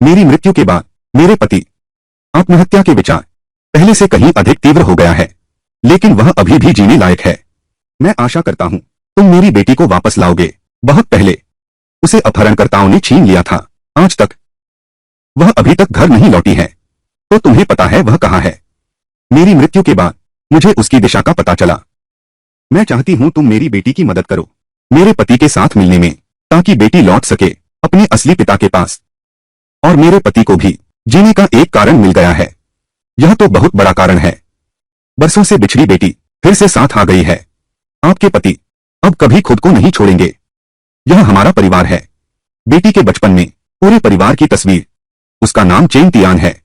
मेरी मृत्यु के बाद मेरे पति आत्महत्या के विचार पहले से कहीं अधिक तीव्र हो गया है, लेकिन वह अभी भी जीने लायक है। मैं आशा करता हूं तुम मेरी बेटी को वापस लाओगे। बहुत पहले उसे अपहरणकर्ताओं ने छीन लिया था। आज तक वह अभी तक घर नहीं लौटी है, तो तुम्हें पता है वह कहाँ है? मेरी मृत्यु के बाद मुझे उसकी दिशा का पता चला। मैं चाहती हूं तुम मेरी बेटी की मदद करो मेरे पति के साथ मिलने में, ताकि बेटी लौट सके अपने असली पिता के पास। और मेरे पति को भी जीने का एक कारण मिल गया है। यह तो बहुत बड़ा कारण है। बरसों से बिछड़ी बेटी फिर से साथ आ गई है। आपके पति अब कभी खुद को नहीं छोड़ेंगे। यह हमारा परिवार है। बेटी के बचपन में पूरे परिवार की तस्वीर। उसका नाम चेन तियान है।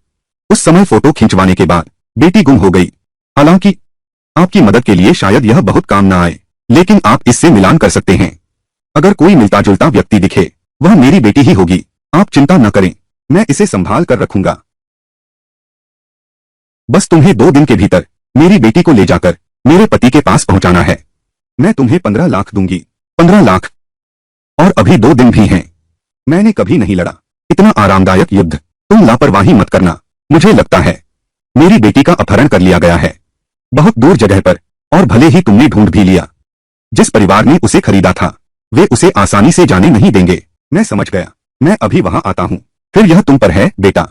उस समय फोटो खिंचवाने के बाद बेटी गुम हो गई। हालांकि आपकी मदद के लिए शायद यह बहुत काम ना आए, लेकिन आप इससे मिलान कर सकते हैं। अगर कोई मिलता जुलता व्यक्ति दिखे, वह मेरी बेटी ही होगी। आप चिंता न करें, मैं इसे संभाल कर रखूंगा। बस तुम्हें 2 दिन के भीतर मेरी बेटी को ले जाकर मेरे पति के पास पहुंचाना है। मैं तुम्हें 15 लाख दूंगी। 15 लाख? और अभी 2 दिन भी हैं। मैंने कभी नहीं लड़ा इतना आरामदायक युद्ध। तुम लापरवाही मत करना। मुझे लगता है मेरी बेटी का अपहरण कर लिया गया है, बहुत दूर जगह पर, और भले ही तुमने ढूंढ भी लिया, जिस परिवार ने उसे खरीदा था वे उसे आसानी से जाने नहीं देंगे। मैं समझ गया, मैं अभी वहां आता हूं। फिर यह तुम पर है, बेटा।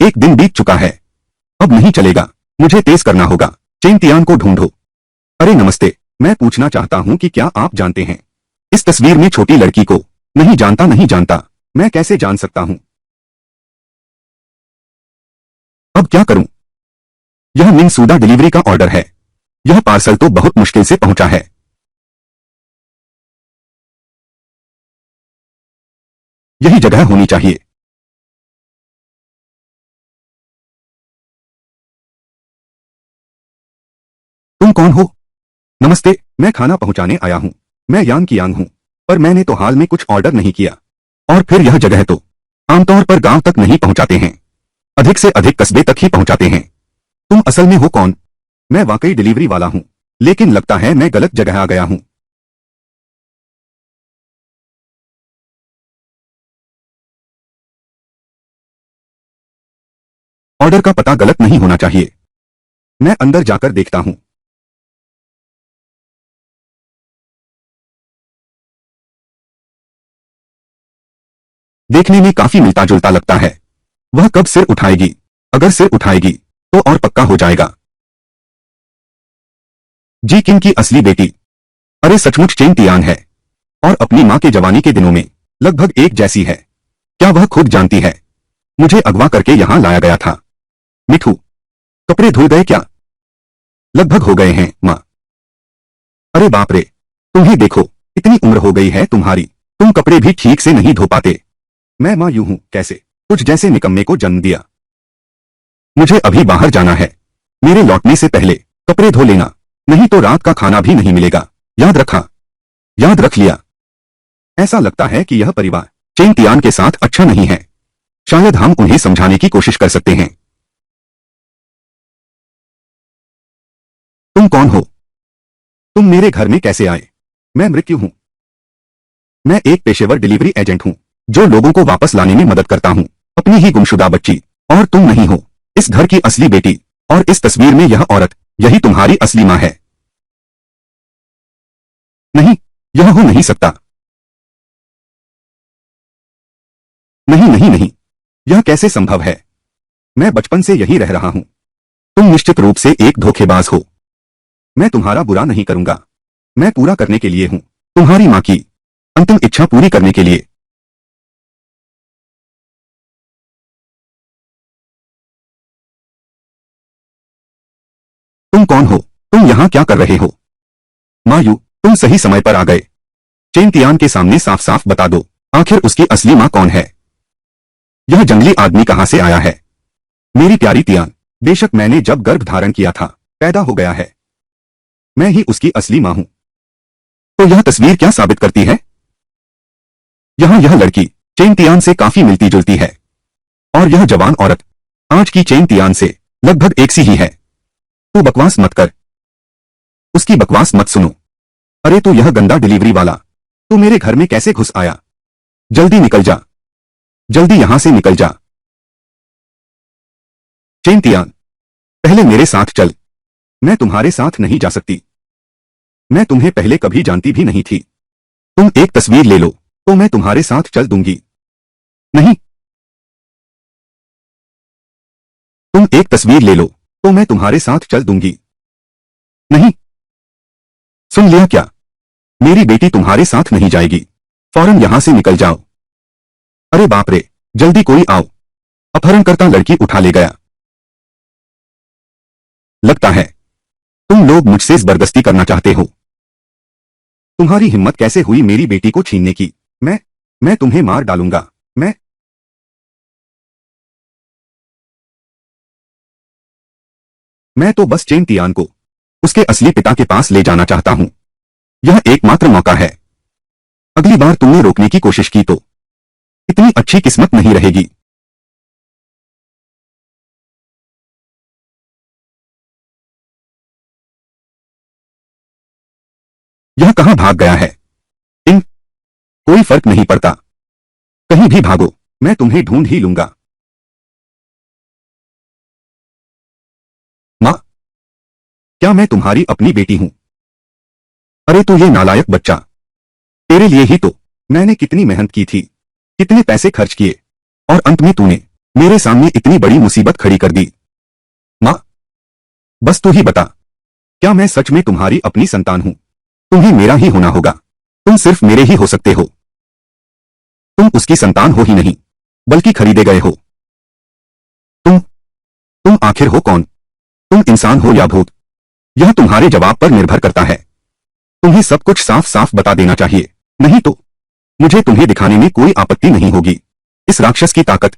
एक दिन बीत चुका है, अब नहीं चलेगा, मुझे तेज करना होगा। चेन तियान को ढूंढो। अरे नमस्ते, मैं पूछना चाहता हूं कि क्या आप जानते हैं इस तस्वीर में छोटी लड़की को? नहीं जानता, नहीं जानता। मैं कैसे जान सकता हूं? अब क्या करूं? यह मिनसूदा डिलीवरी का ऑर्डर है। यह पार्सल तो बहुत मुश्किल से पहुंचा है। यही जगह होनी चाहिए। तुम कौन हो? नमस्ते, मैं खाना पहुंचाने आया हूं। मैं यांग की यांग हूं, पर मैंने तो हाल में कुछ ऑर्डर नहीं किया। और फिर यह जगह तो आमतौर पर गांव तक नहीं पहुंचाते हैं, अधिक से अधिक कस्बे तक ही पहुंचाते हैं। तुम असल में हो कौन? मैं वाकई डिलीवरी वाला हूं, लेकिन लगता है मैं गलत जगह आ गया हूं। ऑर्डर का पता गलत नहीं होना चाहिए। मैं अंदर जाकर देखता हूं। देखने में काफी मिलता जुलता लगता है। वह कब सिर उठाएगी? अगर सिर उठाएगी तो और पक्का हो जाएगा। जी किम की असली बेटी। अरे सचमुच चेन तियान है, और अपनी मां के जवानी के दिनों में लगभग एक जैसी है। क्या वह खुद जानती है मुझे अगवा करके यहां लाया गया था? मिठू, कपड़े धुल गए क्या? लगभग हो गए हैं मां। अरे बाप रे, तुम्हें देखो, इतनी उम्र हो गई है तुम्हारी, तुम कपड़े भी ठीक से नहीं धो पाते। मैं मां यूं हूं कैसे? कुछ जैसे निकम्मे को जन्म दिया। मुझे अभी बाहर जाना है, मेरे लौटने से पहले कपड़े धो लेना, नहीं तो रात का खाना भी नहीं मिलेगा। याद रखा? याद रख लिया। ऐसा लगता है कि यह परिवार चेन तियान के साथ अच्छा नहीं है। शायद हम उन्हें समझाने की कोशिश कर सकते हैं। तुम कौन हो? तुम मेरे घर में कैसे आए? मैं मृत्यु हूं। मैं एक पेशेवर डिलीवरी एजेंट हूं, जो लोगों को वापस लाने में मदद करता हूं, अपनी ही गुमशुदा बच्ची। और तुम नहीं हो इस घर की असली बेटी, और इस तस्वीर में यह औरत, यही तुम्हारी असली मां है। नहीं, यह हो नहीं सकता। नहीं नहीं नहीं, यह कैसे संभव है? मैं बचपन से यही रह रहा हूं। तुम निश्चित रूप से एक धोखेबाज हो। मैं तुम्हारा बुरा नहीं करूंगा। मैं पूरा करने के लिए हूं, तुम्हारी मां की अंतिम इच्छा पूरी करने के लिए। तुम कौन हो? तुम यहां क्या कर रहे हो? मायू, तुम सही समय पर आ गए। चेन तियान के सामने साफ साफ बता दो, आखिर उसकी असली मां कौन है? यह जंगली आदमी कहां से आया है? मेरी प्यारी तियान, बेशक मैंने जब गर्भ धारण किया था, पैदा हो गया है, मैं ही उसकी असली मां हूं। तो यह तस्वीर क्या साबित करती है? यहां यह लड़की चेन तियान से काफी मिलती जुलती है, और यह जवान औरत आज की चेन तियान से लगभग एक सी ही है। तू बकवास मत कर, उसकी बकवास मत सुनो। अरे तू यह गंदा डिलीवरी वाला, तू मेरे घर में कैसे घुस आया? जल्दी निकल जा, जल्दी यहां से निकल जा। चेन तियान, पहले मेरे साथ चल। मैं तुम्हारे साथ नहीं जा सकती। मैं तुम्हें पहले कभी जानती भी नहीं थी। तुम एक तस्वीर ले लो तो मैं तुम्हारे साथ चल दूंगी। नहीं, तुम एक तस्वीर ले लो तो मैं तुम्हारे साथ चल दूंगी। नहीं, सुन लिया क्या? मेरी बेटी तुम्हारे साथ नहीं जाएगी। फौरन यहां से निकल जाओ। अरे बाप रे, जल्दी कोई आओ। अपहरणकर्ता लड़की उठा ले गया। लगता है तुम लोग मुझसे जबरदस्ती करना चाहते हो। तुम्हारी हिम्मत कैसे हुई मेरी बेटी को छीनने की? मैं तुम्हें मार डालूंगा। मैं तो बस चेन तियान को उसके असली पिता के पास ले जाना चाहता हूं। यह एकमात्र मौका है। अगली बार तुमने रोकने की कोशिश की तो इतनी अच्छी किस्मत नहीं रहेगी। यह कहाँ भाग गया है? इन कोई फर्क नहीं पड़ता, कहीं भी भागो, मैं तुम्हें ढूंढ ही लूंगा। माँ, क्या मैं तुम्हारी अपनी बेटी हूं? अरे तू ये नालायक बच्चा, तेरे लिए ही तो मैंने कितनी मेहनत की थी, कितने पैसे खर्च किए, और अंत में तूने मेरे सामने इतनी बड़ी मुसीबत खड़ी कर दी। माँ, बस तू ही बता, क्या मैं सच में तुम्हारी अपनी संतान हूं? तुम्हें मेरा ही होना होगा, तुम सिर्फ मेरे ही हो सकते हो। तुम उसकी संतान हो ही नहीं, बल्कि खरीदे गए हो। तुम आखिर हो कौन? तुम इंसान हो या भूत? यह तुम्हारे जवाब पर निर्भर करता है। तुम्हें सब कुछ साफ साफ बता देना चाहिए, नहीं तो मुझे तुम्हें दिखाने में कोई आपत्ति नहीं होगी। इस राक्षस की ताकत।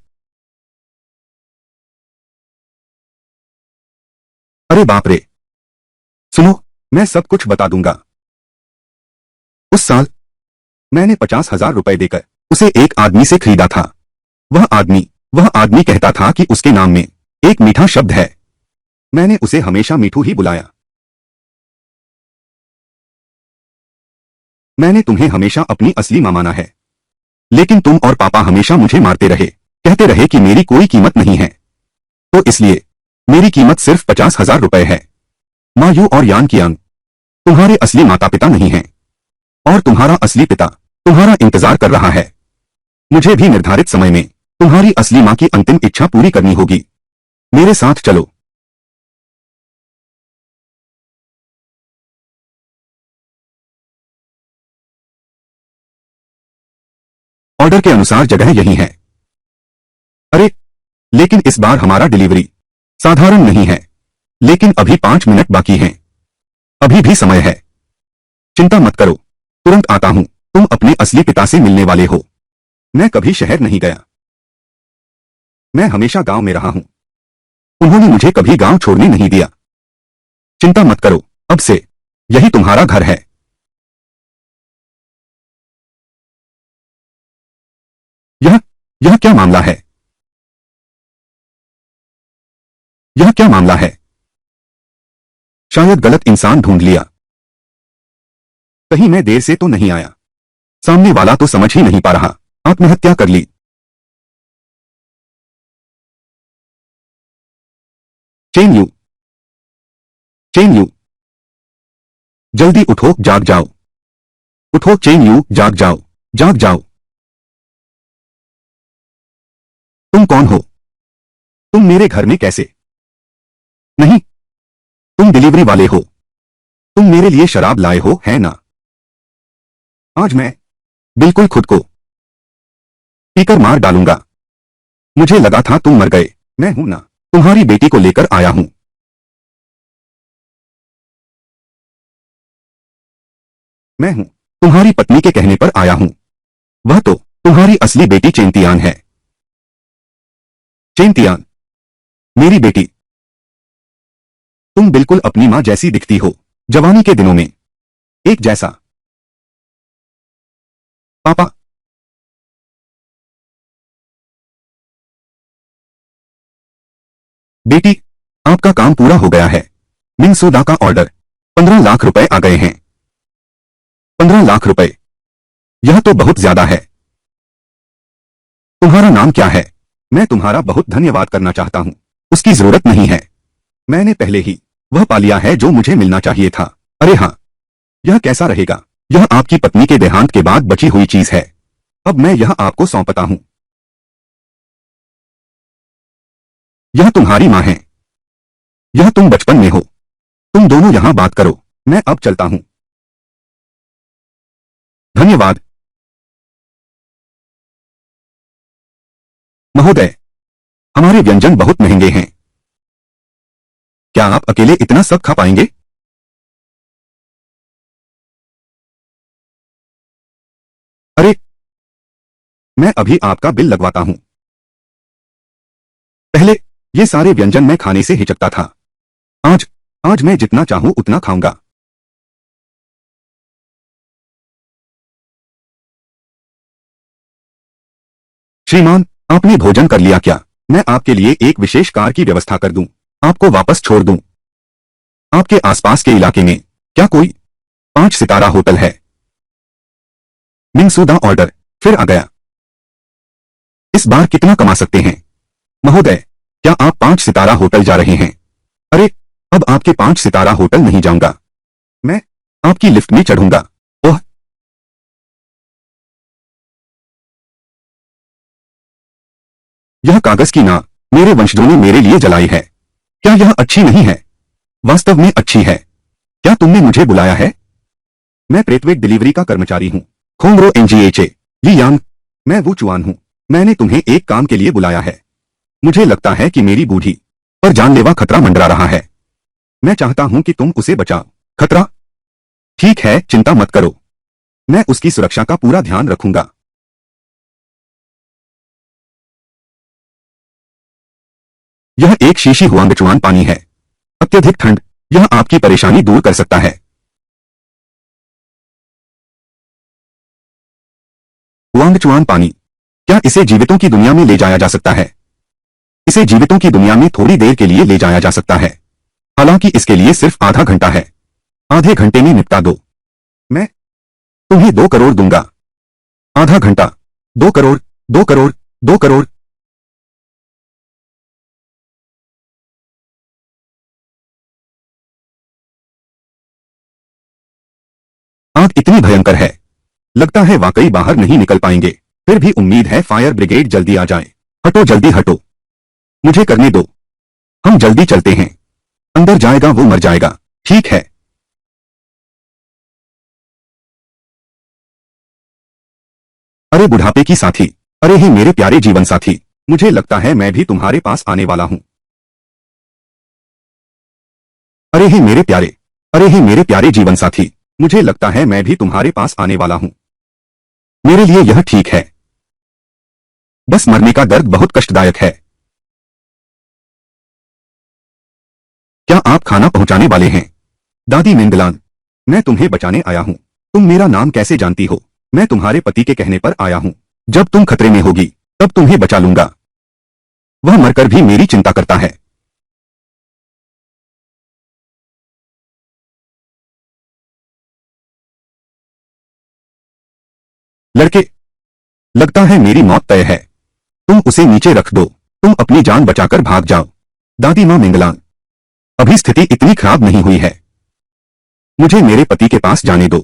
अरे बाप रे, सुनो, मैं सब कुछ बता दूंगा। उस साल मैंने 50,000 रुपए देकर उसे एक आदमी से खरीदा था। वह आदमी कहता था कि उसके नाम में एक मीठा शब्द है। मैंने उसे हमेशा मीठू ही बुलाया। मैंने तुम्हें हमेशा अपनी असली मां माना है, लेकिन तुम और पापा हमेशा मुझे मारते रहे, कहते रहे कि मेरी कोई कीमत नहीं है। तो इसलिए मेरी कीमत सिर्फ 50,000 रुपए है। मायू और यान कियांग तुम्हारे असली माता पिता नहीं हैं, और तुम्हारा असली पिता तुम्हारा इंतजार कर रहा है। मुझे भी निर्धारित समय में तुम्हारी असली मां की अंतिम इच्छा पूरी करनी होगी। मेरे साथ चलो। ऑर्डर के अनुसार जगह यही है। अरे, लेकिन इस बार हमारा डिलीवरी साधारण नहीं है। लेकिन अभी 5 मिनट बाकी हैं। अभी भी समय है। चिंता मत करो, तुरंत आता हूं। तुम अपने असली पिता से मिलने वाले हो। मैं कभी शहर नहीं गया, मैं हमेशा गांव में रहा हूं। उन्होंने मुझे कभी गांव छोड़ने नहीं दिया। चिंता मत करो, अब से यही तुम्हारा घर है। यह यह क्या मामला है? यह क्या मामला है? शायद गलत इंसान ढूंढ लिया। कहीं मैं देर से तो नहीं आया? सामने वाला तो समझ ही नहीं पा रहा। आत्महत्या कर ली। चेन यू, चेन यू, जल्दी उठो, जाग जाओ। उठो चेन यू, जाग जाओ, जाग जाओ। तुम कौन हो? तुम मेरे घर में कैसे? नहीं, तुम डिलीवरी वाले हो। तुम मेरे लिए शराब लाए हो, है ना? आज मैं बिल्कुल खुद को पीकर मार डालूंगा। मुझे लगा था तुम मर गए। मैं हूं ना, तुम्हारी बेटी को लेकर आया हूं। मैं हूं, तुम्हारी पत्नी के कहने पर आया हूं। वह तो तुम्हारी असली बेटी चेंतियान है। चेंतियान, मेरी बेटी। तुम बिल्कुल अपनी मां जैसी दिखती हो, जवानी के दिनों में एक जैसा। पापा, बेटी, आपका काम पूरा हो गया है। मिनसोदा का ऑर्डर 15 लाख रुपए आ गए हैं। 15 लाख रुपए, यह तो बहुत ज्यादा है। तुम्हारा नाम क्या है? मैं तुम्हारा बहुत धन्यवाद करना चाहता हूं। उसकी जरूरत नहीं है, मैंने पहले ही वह पा लिया है जो मुझे मिलना चाहिए था। अरे हाँ, यह कैसा रहेगा? यह आपकी पत्नी के देहांत के बाद बची हुई चीज है। अब मैं यह आपको सौंपता हूं। यह तुम्हारी मां है। यह तुम बचपन में हो। तुम दोनों यहां बात करो, मैं अब चलता हूं। धन्यवाद महोदय, हमारे व्यंजन बहुत महंगे हैं। क्या आप अकेले इतना सब खा पाएंगे? अरे, मैं अभी आपका बिल लगवाता हूं। पहले ये सारे व्यंजन मैं खाने से हिचकता था। आज आज मैं जितना चाहूं उतना खाऊंगा। श्रीमान, आपने भोजन कर लिया क्या? मैं आपके लिए एक विशेष कार की व्यवस्था कर दूं, आपको वापस छोड़ दूं। आपके आसपास के इलाके में क्या कोई 5 सितारा होटल है। मिंगसू दा ऑर्डर फिर आ गया। इस बार कितना कमा सकते हैं महोदय? क्या आप 5 सितारा होटल जा रहे हैं? अरे, अब आपके 5 सितारा होटल नहीं जाऊंगा। मैं आपकी लिफ्ट में चढ़ूंगा। ओह, यह कागज की नाव मेरे वंशजों ने मेरे लिए जलाई है। क्या यह अच्छी नहीं है? वास्तव में अच्छी है। क्या तुमने मुझे बुलाया है? मैं प्रेतवेट डिलीवरी का कर्मचारी हूँ। खोंगरो एनजीएचए ली यांग। मैं वो चुआन हूँ। मैंने तुम्हें एक काम के लिए बुलाया है। मुझे लगता है कि मेरी बूढ़ी पर जानलेवा खतरा मंडरा रहा है। मैं चाहता हूं कि तुम उसे बचाओ। खतरा? ठीक है, चिंता मत करो। मैं उसकी सुरक्षा का पूरा ध्यान रखूंगा। यह एक शीशी हुआंगचुआन पानी है। अत्यधिक ठंड यह आपकी परेशानी दूर कर सकता है। हुआंगचुआन पानी, क्या इसे जीवितों की दुनिया में ले जाया जा सकता है? इसे जीवितों की दुनिया में थोड़ी देर के लिए ले जाया जा सकता है। हालांकि इसके लिए सिर्फ आधा घंटा है। आधे घंटे में निपटा दो। मैं तुम्हें 2 करोड़ दूंगा। आधा घंटा। 2 करोड़, 2 करोड़, 2 करोड़। आग इतनी भयंकर है, लगता है वाकई बाहर नहीं निकल पाएंगे। फिर भी उम्मीद है फायर ब्रिगेड जल्दी आ जाए। हटो, जल्दी हटो। मुझे करने दो। हम जल्दी चलते हैं। अंदर जाएगा वो मर जाएगा। ठीक है। अरे बुढ़ापे की साथी, अरे हे मेरे प्यारे जीवन साथी, मुझे लगता है मैं भी तुम्हारे पास आने वाला हूं। अरे हे मेरे प्यारे, अरे हे मेरे प्यारे जीवन साथी, मुझे लगता है मैं भी तुम्हारे पास आने वाला हूं। मेरे लिए यह ठीक है। बस मरने का दर्द बहुत कष्टदायक है। क्या आप खाना पहुंचाने वाले हैं? दादी मेंगलान, मैं तुम्हें बचाने आया हूं। तुम मेरा नाम कैसे जानती हो? मैं तुम्हारे पति के कहने पर आया हूं। जब तुम खतरे में होगी तब तुम्हें बचा लूंगा। वह मरकर भी मेरी चिंता करता है। लड़के, लगता है मेरी मौत तय है। तुम उसे नीचे रख दो। तुम अपनी जान बचाकर भाग जाओ। दादी मां मेंगलान, अभी स्थिति इतनी खराब नहीं हुई है। मुझे मेरे पति के पास जाने दो।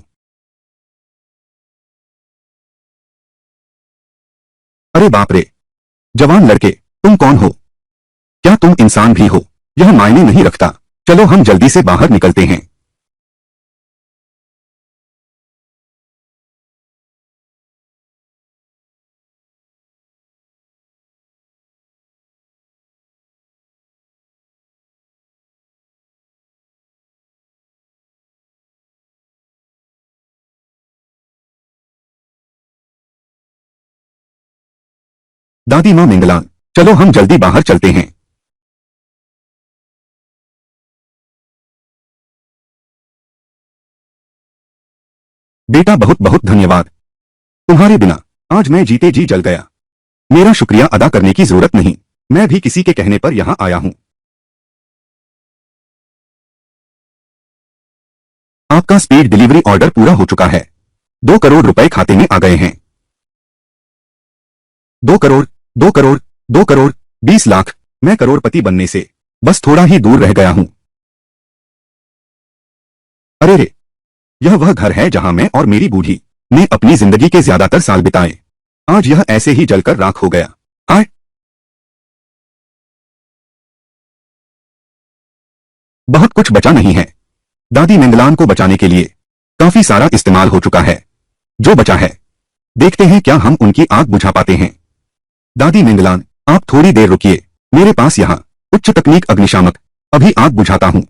अरे बाप रे, जवान लड़के, तुम कौन हो? क्या तुम इंसान भी हो? यह मायने नहीं रखता। चलो हम जल्दी से बाहर निकलते हैं। दादी मां मेंगलान, चलो हम जल्दी बाहर चलते हैं। बेटा, बहुत बहुत धन्यवाद। तुम्हारे बिना आज मैं जीते जी जल गया। मेरा शुक्रिया अदा करने की जरूरत नहीं। मैं भी किसी के कहने पर यहां आया हूं। आपका स्पीड डिलीवरी ऑर्डर पूरा हो चुका है। 2 करोड़ रुपए खाते में आ गए हैं। 2 करोड़, 2 करोड़, 2 करोड़, 20 लाख। मैं करोड़पति बनने से बस थोड़ा ही दूर रह गया हूं। अरे रे, यह वह घर है जहां मैं और मेरी बूढ़ी ने अपनी जिंदगी के ज्यादातर साल बिताए। आज यह ऐसे ही जलकर राख हो गया। आय, बहुत कुछ बचा नहीं है। दादी मेंगलान को बचाने के लिए काफी सारा इस्तेमाल हो चुका है। जो बचा है, देखते हैं क्या हम उनकी आग बुझा पाते हैं। दादी मेंगलान, आप थोड़ी देर रुकिए। मेरे पास यहाँ उच्च तकनीक अग्निशामक, अभी आग बुझाता हूँ।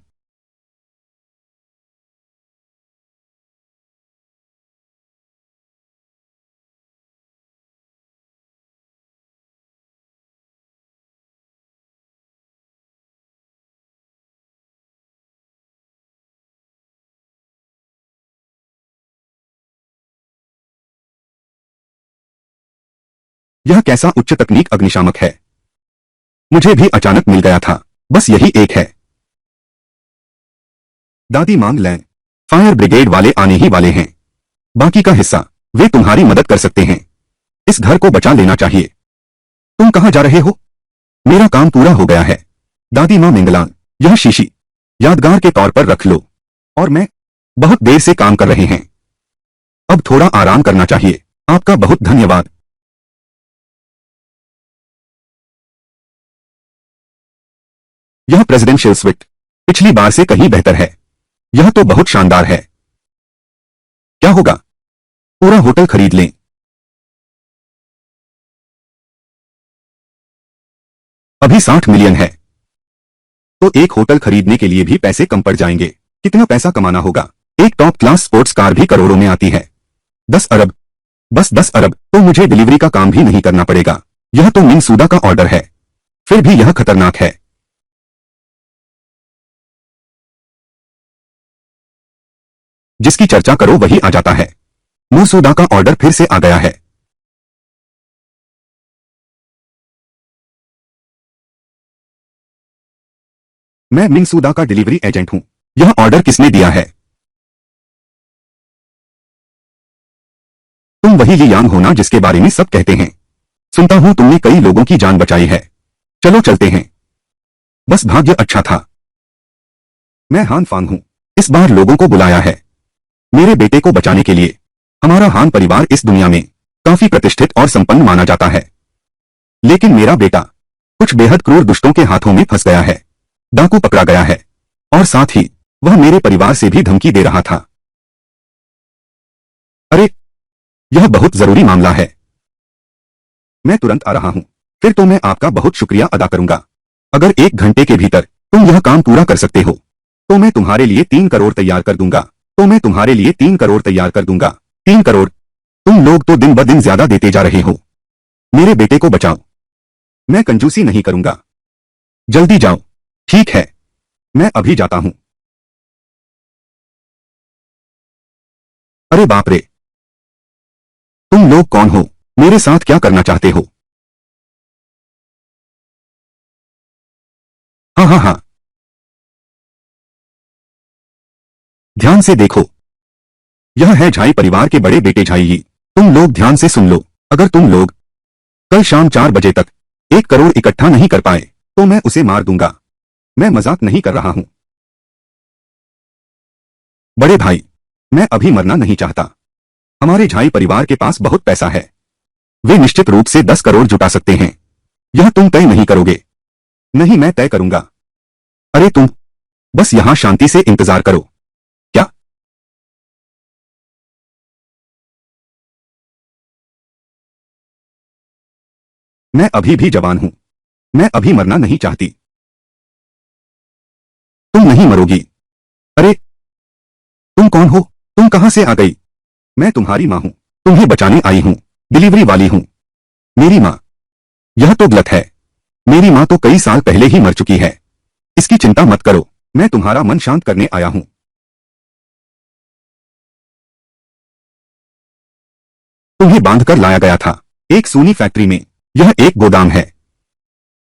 यह कैसा उच्च तकनीक अग्निशामक है? मुझे भी अचानक मिल गया था। बस यही एक है। दादी मांग लें, फायर ब्रिगेड वाले आने ही वाले हैं। बाकी का हिस्सा वे तुम्हारी मदद कर सकते हैं। इस घर को बचा लेना चाहिए। तुम कहां जा रहे हो? मेरा काम पूरा हो गया है। दादी मां मिंगलान, यह शीशी यादगार के तौर पर रख लो। और मैं बहुत देर से काम कर रहे हैं। अब थोड़ा आराम करना चाहिए। आपका बहुत धन्यवाद। यह प्रेसिडेंशियल स्वीट पिछली बार से कहीं बेहतर है। यह तो बहुत शानदार है। क्या होगा? पूरा होटल खरीद लें। अभी 60 मिलियन है, तो एक होटल खरीदने के लिए भी पैसे कम पड़ जाएंगे। कितना पैसा कमाना होगा? एक टॉप क्लास स्पोर्ट्स कार भी करोड़ों में आती है। 10 अरब। बस 10 अरब तो मुझे डिलीवरी का काम भी नहीं करना पड़ेगा। यह तो मिनसूदा का ऑर्डर है। फिर भी यह खतरनाक है। जिसकी चर्चा करो वही आ जाता है। मिनसूदा का ऑर्डर फिर से आ गया है। मैं मिनसूदा का डिलीवरी एजेंट हूं। यह ऑर्डर किसने दिया है? तुम वही लियांग हो ना जिसके बारे में सब कहते हैं। सुनता हूं तुमने कई लोगों की जान बचाई है। चलो चलते हैं। बस भाग्य अच्छा था। मैं हान फांग हूं। इस बार लोगों को बुलाया है मेरे बेटे को बचाने के लिए। हमारा हान परिवार इस दुनिया में काफी प्रतिष्ठित और संपन्न माना जाता है। लेकिन मेरा बेटा कुछ बेहद क्रूर दुष्टों के हाथों में फंस गया है। डाकू पकड़ा गया है और साथ ही वह मेरे परिवार से भी धमकी दे रहा था। अरे, यह बहुत जरूरी मामला है। मैं तुरंत आ रहा हूं। फिर तो मैं आपका बहुत शुक्रिया अदा करूंगा। अगर 1 घंटे के भीतर तुम यह काम पूरा कर सकते हो तो मैं तुम्हारे लिए 3 करोड़ तैयार कर दूंगा। 3 करोड़। तुम लोग तो दिन ब दिन ज्यादा देते जा रहे हो। मेरे बेटे को बचाओ। मैं कंजूसी नहीं करूंगा। जल्दी जाओ। ठीक है, मैं अभी जाता हूं। अरे बाप रे, तुम लोग कौन हो? मेरे साथ क्या करना चाहते हो? हाँ हाँ हाँ, ध्यान से देखो। यह है झाई परिवार के बड़े बेटे झाई ही। तुम लोग ध्यान से सुन लो। अगर तुम लोग कल शाम 4 बजे तक 1 करोड़ इकट्ठा नहीं कर पाए तो मैं उसे मार दूंगा। मैं मजाक नहीं कर रहा हूं। बड़े भाई, मैं अभी मरना नहीं चाहता। हमारे झाई परिवार के पास बहुत पैसा है। वे निश्चित रूप से 10 करोड़ जुटा सकते हैं। यह तुम तय नहीं करोगे? नहीं, मैं तय करूंगा। अरे तुम बस यहां शांति से इंतजार करो। क्या? मैं अभी भी जवान हूं। मैं अभी मरना नहीं चाहती। तुम नहीं मरोगी। अरे, तुम कौन हो? तुम कहां से आ गई? मैं तुम्हारी मां हूं। तुम्हें बचाने आई हूं। डिलीवरी वाली हूं। मेरी मां? यह तो गलत है। मेरी मां तो कई साल पहले ही मर चुकी है। इसकी चिंता मत करो। मैं तुम्हारा मन शांत करने आया हूं। तुम्हें बांधकर लाया गया था एक सूनी फैक्ट्री में। यह एक गोदाम है।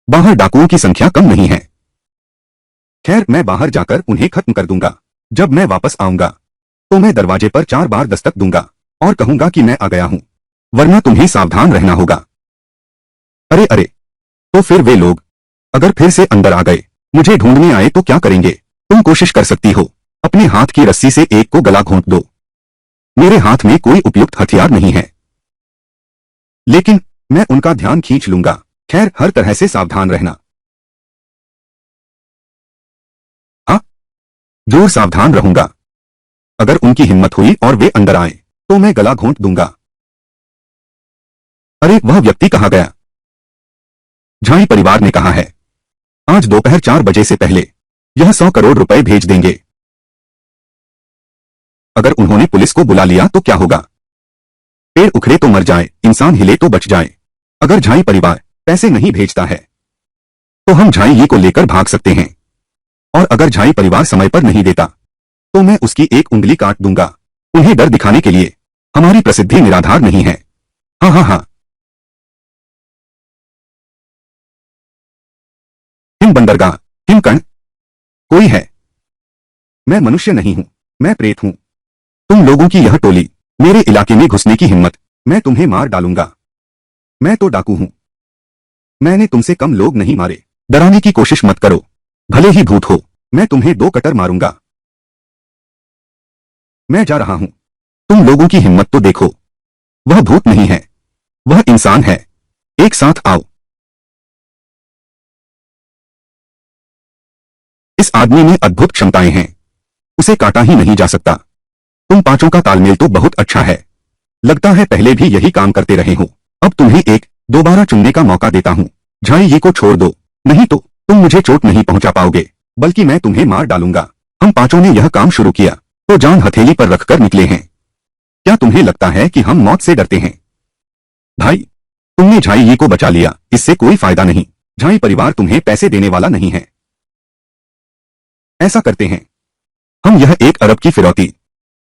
बाहर डाकुओं की संख्या कम नहीं है। खैर, मैं बाहर जाकर उन्हें खत्म कर दूंगा। जब मैं वापस आऊंगा तो मैं दरवाजे पर 4 बार दस्तक दूंगा और कहूंगा कि मैं आ गया हूं। वरना तुम्हें सावधान रहना होगा। अरे अरे, तो फिर वे लोग अगर फिर से अंदर आ गए, मुझे ढूंढने आए तो क्या करेंगे? तुम कोशिश कर सकती हो। अपने हाथ की रस्सी से एक को गला घोंट दो। मेरे हाथ में कोई उपयुक्त हथियार नहीं है, लेकिन मैं उनका ध्यान खींच लूंगा। खैर, हर तरह से सावधान रहना। हाँ, जरूर सावधान रहूंगा। अगर उनकी हिम्मत हुई और वे अंदर आए तो मैं गला घोंट दूंगा। अरे, वह व्यक्ति कहाँ गया? झाई परिवार ने कहा है आज दोपहर 4 बजे से पहले यह 100 करोड़ रुपए भेज देंगे। अगर उन्होंने पुलिस को बुला लिया तो क्या होगा? पेड़ उखड़े तो मर जाए, इंसान हिले तो बच जाए। अगर झाई परिवार पैसे नहीं भेजता है तो हम झाई ये को लेकर भाग सकते हैं। और अगर झाई परिवार समय पर नहीं देता तो मैं उसकी एक उंगली काट दूंगा। उन्हें डर दिखाने के लिए हमारी प्रसिद्धि निराधार नहीं है। हाँ हाँ हाँ। हिम बंदरगाह, हिमकर्ण। कोई है? मैं मनुष्य नहीं हूं। मैं प्रेत हूं। तुम लोगों की यह टोली, मेरे इलाके में घुसने की हिम्मत, मैं तुम्हें मार डालूंगा। मैं तो डाकू हूं। मैंने तुमसे कम लोग नहीं मारे। डराने की कोशिश मत करो। भले ही भूत हो, मैं तुम्हें 2 कटर मारूंगा। मैं जा रहा हूं। तुम लोगों की हिम्मत तो देखो। वह भूत नहीं है, वह इंसान है। एक साथ आओ। इस आदमी में अद्भुत क्षमताएं हैं, उसे काटा ही नहीं जा सकता। तुम पांचों का तालमेल तो बहुत अच्छा है। लगता है पहले भी यही काम करते रहे हो। अब तुम्हें एक दोबारा चुनने का मौका देता हूं। झाई ये को छोड़ दो, नहीं तो तुम मुझे चोट नहीं पहुंचा पाओगे, बल्कि मैं तुम्हें मार डालूंगा। हम पांचों ने यह काम शुरू किया तो जान हथेली पर रखकर निकले हैं। क्या तुम्हें लगता है कि हम मौत से डरते हैं? भाई, तुमने झाई ये को बचा लिया, इससे कोई फायदा नहीं। झाई परिवार तुम्हें पैसे देने वाला नहीं है। ऐसा करते हैं, हम यह 1 अरब की फिरौती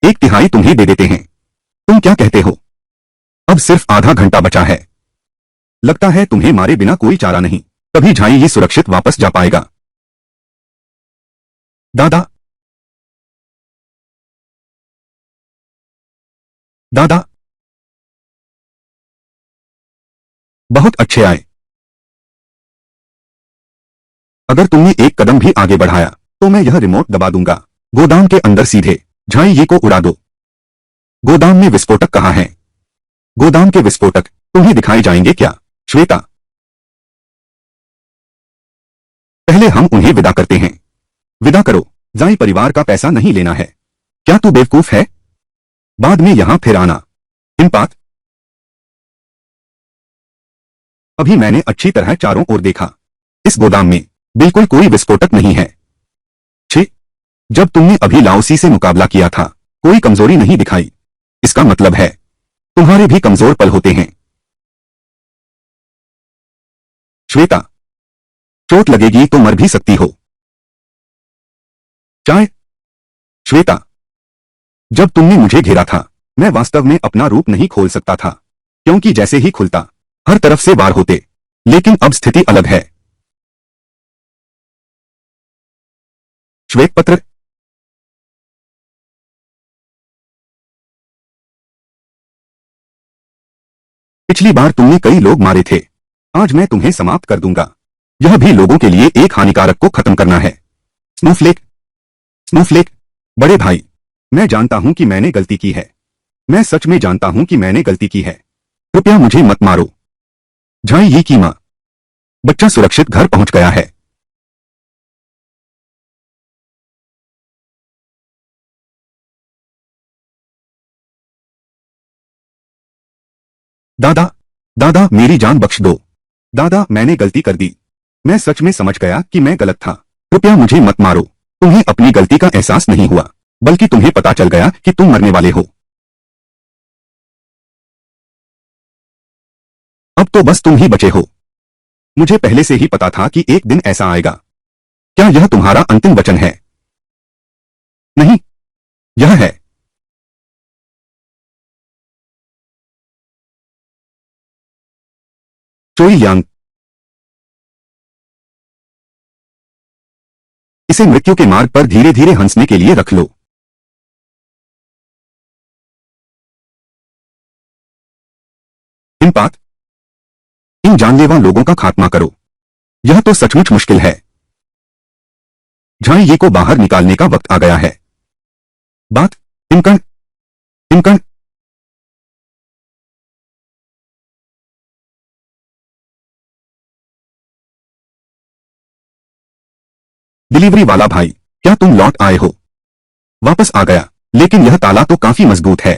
1/3 तुम्हें दे देते हैं। तुम क्या कहते हो? अब सिर्फ आधा घंटा बचा है। लगता है तुम्हें मारे बिना कोई चारा नहीं। तभी झाई ये सुरक्षित वापस जा पाएगा। दादा, दादा, बहुत अच्छे आए। अगर तुमने एक कदम भी आगे बढ़ाया तो मैं यह रिमोट दबा दूंगा। गोदाम के अंदर सीधे झाई ये को उड़ा दो। गोदाम में विस्फोटक कहाँ है? गोदाम के विस्फोटक तुम्हें दिखाए जाएंगे क्या? श्वेता, पहले हम उन्हें विदा करते हैं। विदा करो। झाई परिवार का पैसा नहीं लेना है। क्या तू बेवकूफ है? बाद में यहां फिर आना। हिमपात, अभी मैंने अच्छी तरह चारों ओर देखा। इस गोदाम में बिल्कुल कोई विस्फोटक नहीं है। छी, जब तुमने अभी लाओसी से मुकाबला किया था कोई कमजोरी नहीं दिखाई। इसका मतलब है तुम्हारे भी कमजोर पल होते हैं। श्वेता, चोट लगेगी तो मर भी सकती हो। चाय। श्वेता, जब तुमने मुझे घेरा था मैं वास्तव में अपना रूप नहीं खोल सकता था, क्योंकि जैसे ही खुलता हर तरफ से वार होते। लेकिन अब स्थिति अलग है। श्वेत पत्र। पिछली बार तुमने कई लोग मारे थे, आज मैं तुम्हें समाप्त कर दूंगा। यह भी लोगों के लिए एक हानिकारक को खत्म करना है। स्नोफ्लेक, स्नोफ्लेक, बड़े भाई, मैं जानता हूं कि मैंने गलती की है। मैं सच में जानता हूं कि मैंने गलती की है। कृपया मुझे मत मारो। झाई ये की मां, बच्चा सुरक्षित घर पहुंच गया है। दादा, दादा मेरी जान बख्श दो। दादा मैंने गलती कर दी। मैं सच में समझ गया कि मैं गलत था। कृपया मुझे मत मारो। तुम्हें अपनी गलती का एहसास नहीं हुआ, बल्कि तुम्हें पता चल गया कि तुम मरने वाले हो। अब तो बस तुम ही बचे हो। मुझे पहले से ही पता था कि एक दिन ऐसा आएगा। क्या यह तुम्हारा अंतिम वचन है? नहीं, यह है। चोई यांग, इसे मृत्यु के मार्ग पर धीरे धीरे हंसने के लिए रख लो। हिमपात, इन जानलेवा लोगों का खात्मा करो। यह तो सचमुच मुश्किल है। झाई ये को बाहर निकालने का वक्त आ गया है। बात, हिमकण, हिमकण। डिलीवरी वाला भाई, क्या तुम लौट आए हो? वापस आ गया, लेकिन यह ताला तो काफी मजबूत है।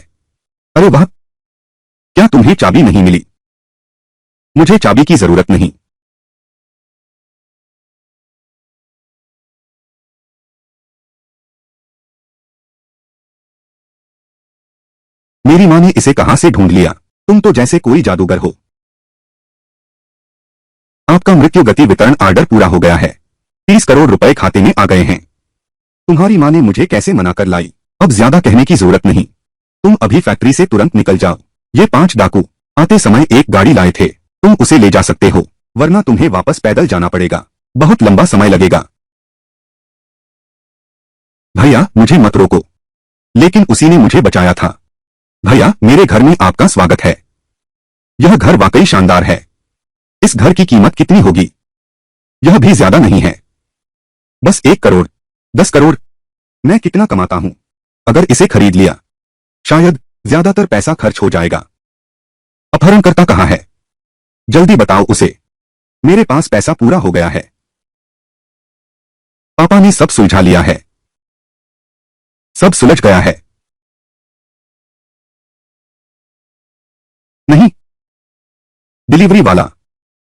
अरे वाह, क्या तुम्हें चाबी नहीं मिली? मुझे चाबी की जरूरत नहीं। मेरी माँ ने इसे कहां से ढूंढ लिया? तुम तो जैसे कोई जादूगर हो। आपका मृत्यु गति वितरण ऑर्डर पूरा हो गया है। 30 करोड़ रुपए खाते में आ गए हैं। तुम्हारी माँ ने मुझे कैसे मना कर लाई? अब ज्यादा कहने की जरूरत नहीं। तुम अभी फैक्ट्री से तुरंत निकल जाओ। ये 5 डाकू आते समय एक गाड़ी लाए थे, तुम उसे ले जा सकते हो, वरना तुम्हें वापस पैदल जाना पड़ेगा। बहुत लंबा समय लगेगा। भैया मुझे मत रोको। लेकिन उसी ने मुझे बचाया था। भैया, मेरे घर में आपका स्वागत है। यह घर वाकई शानदार है। इस घर की कीमत कितनी होगी? यह भी ज्यादा नहीं है, बस 1 करोड़, 10 करोड़। मैं कितना कमाता हूं? अगर इसे खरीद लिया, शायद ज्यादातर पैसा खर्च हो जाएगा। अपहरणकर्ता कहाँ है? जल्दी बताओ उसे। मेरे पास पैसा पूरा हो गया है। पापा ने सब सुलझा लिया है। सब सुलझ गया है। नहीं। डिलीवरी वाला,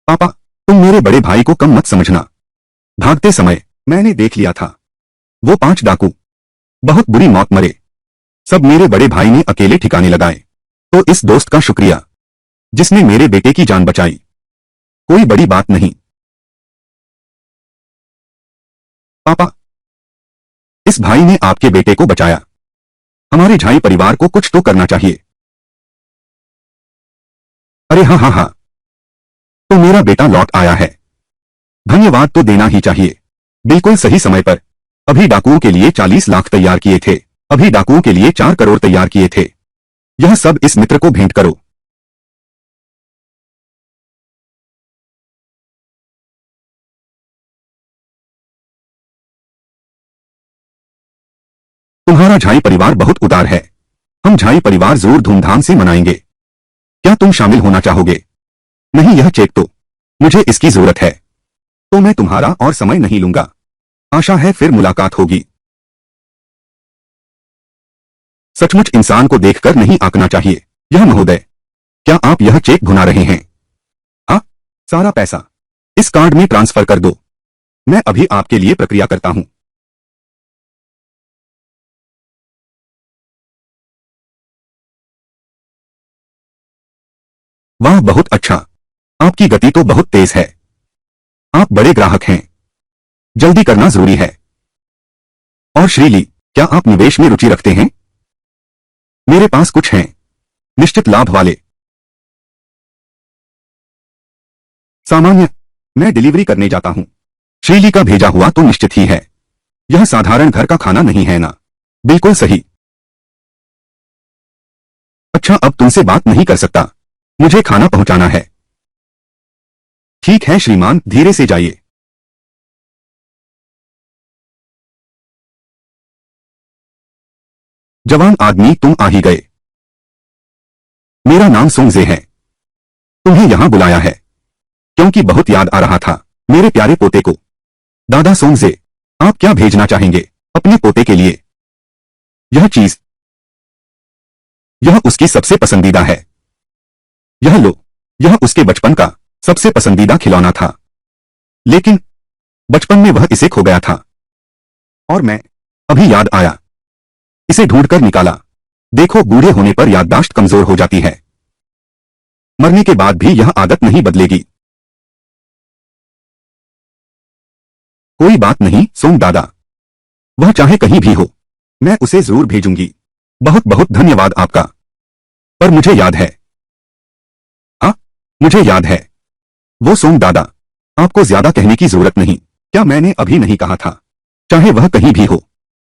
पापा, तुम मेरे बड़े भाई को कम मत समझना। भागते समय मैंने देख लिया था, वो 5 डाकू बहुत बुरी मौत मरे। सब मेरे बड़े भाई ने अकेले ठिकाने लगाए। तो इस दोस्त का शुक्रिया, जिसने मेरे बेटे की जान बचाई। कोई बड़ी बात नहीं। पापा, इस भाई ने आपके बेटे को बचाया। हमारे झाई परिवार को कुछ तो करना चाहिए। अरे हाँ हाँ हाँ, तो मेरा बेटा लौट आया है। धन्यवाद तो देना ही चाहिए। बिल्कुल सही समय पर। अभी डाकुओं के लिए 40 लाख तैयार किए थे। अभी डाकुओं के लिए 4 करोड़ तैयार किए थे। यह सब इस मित्र को भेंट करो। तुम्हारा झाई परिवार बहुत उदार है। हम झाई परिवार जरूर धूमधाम से मनाएंगे। क्या तुम शामिल होना चाहोगे? नहीं, यह चेक तो मुझे इसकी जरूरत है। तो मैं तुम्हारा और समय नहीं लूंगा। आशा है फिर मुलाकात होगी। सचमुच इंसान को देखकर नहीं आंकना चाहिए। यह महोदय, क्या आप यह चेक भुना रहे हैं? हाँ, सारा पैसा इस कार्ड में ट्रांसफर कर दो। मैं अभी आपके लिए प्रक्रिया करता हूं। वाह, बहुत अच्छा। आपकी गति तो बहुत तेज है। आप बड़े ग्राहक हैं। जल्दी करना जरूरी है। और श्रीली, क्या आप निवेश में रुचि रखते हैं? मेरे पास कुछ हैं, निश्चित लाभ वाले। सामान्य, मैं डिलीवरी करने जाता हूं। श्रीली का भेजा हुआ तो निश्चित ही है। यह साधारण घर का खाना नहीं है ना? बिल्कुल सही। अच्छा, अब तुमसे बात नहीं कर सकता। मुझे खाना पहुंचाना है। ठीक है श्रीमान, धीरे से जाइए। जवान आदमी, तुम आ ही गए। मेरा नाम सोंगजे है। तुम्हें यहां बुलाया है क्योंकि बहुत याद आ रहा था मेरे प्यारे पोते को। दादा सोंगजे, आप क्या भेजना चाहेंगे अपने पोते के लिए? यह चीज, यह उसकी सबसे पसंदीदा है। यह लो। यह उसके बचपन का सबसे पसंदीदा खिलौना था, लेकिन बचपन में वह इसे खो गया था और मैं अभी याद आया, इसे ढूंढकर निकाला। देखो, बूढ़े होने पर याददाश्त कमजोर हो जाती है। मरने के बाद भी यह आदत नहीं बदलेगी। कोई बात नहीं सोम दादा, वह चाहे कहीं भी हो, मैं उसे जरूर भेजूंगी। बहुत बहुत धन्यवाद आपका। पर मुझे याद है। हाँ, मुझे याद है। वो सोम दादा, आपको ज्यादा कहने की जरूरत नहीं। क्या मैंने अभी नहीं कहा था? चाहे वह कहीं भी हो,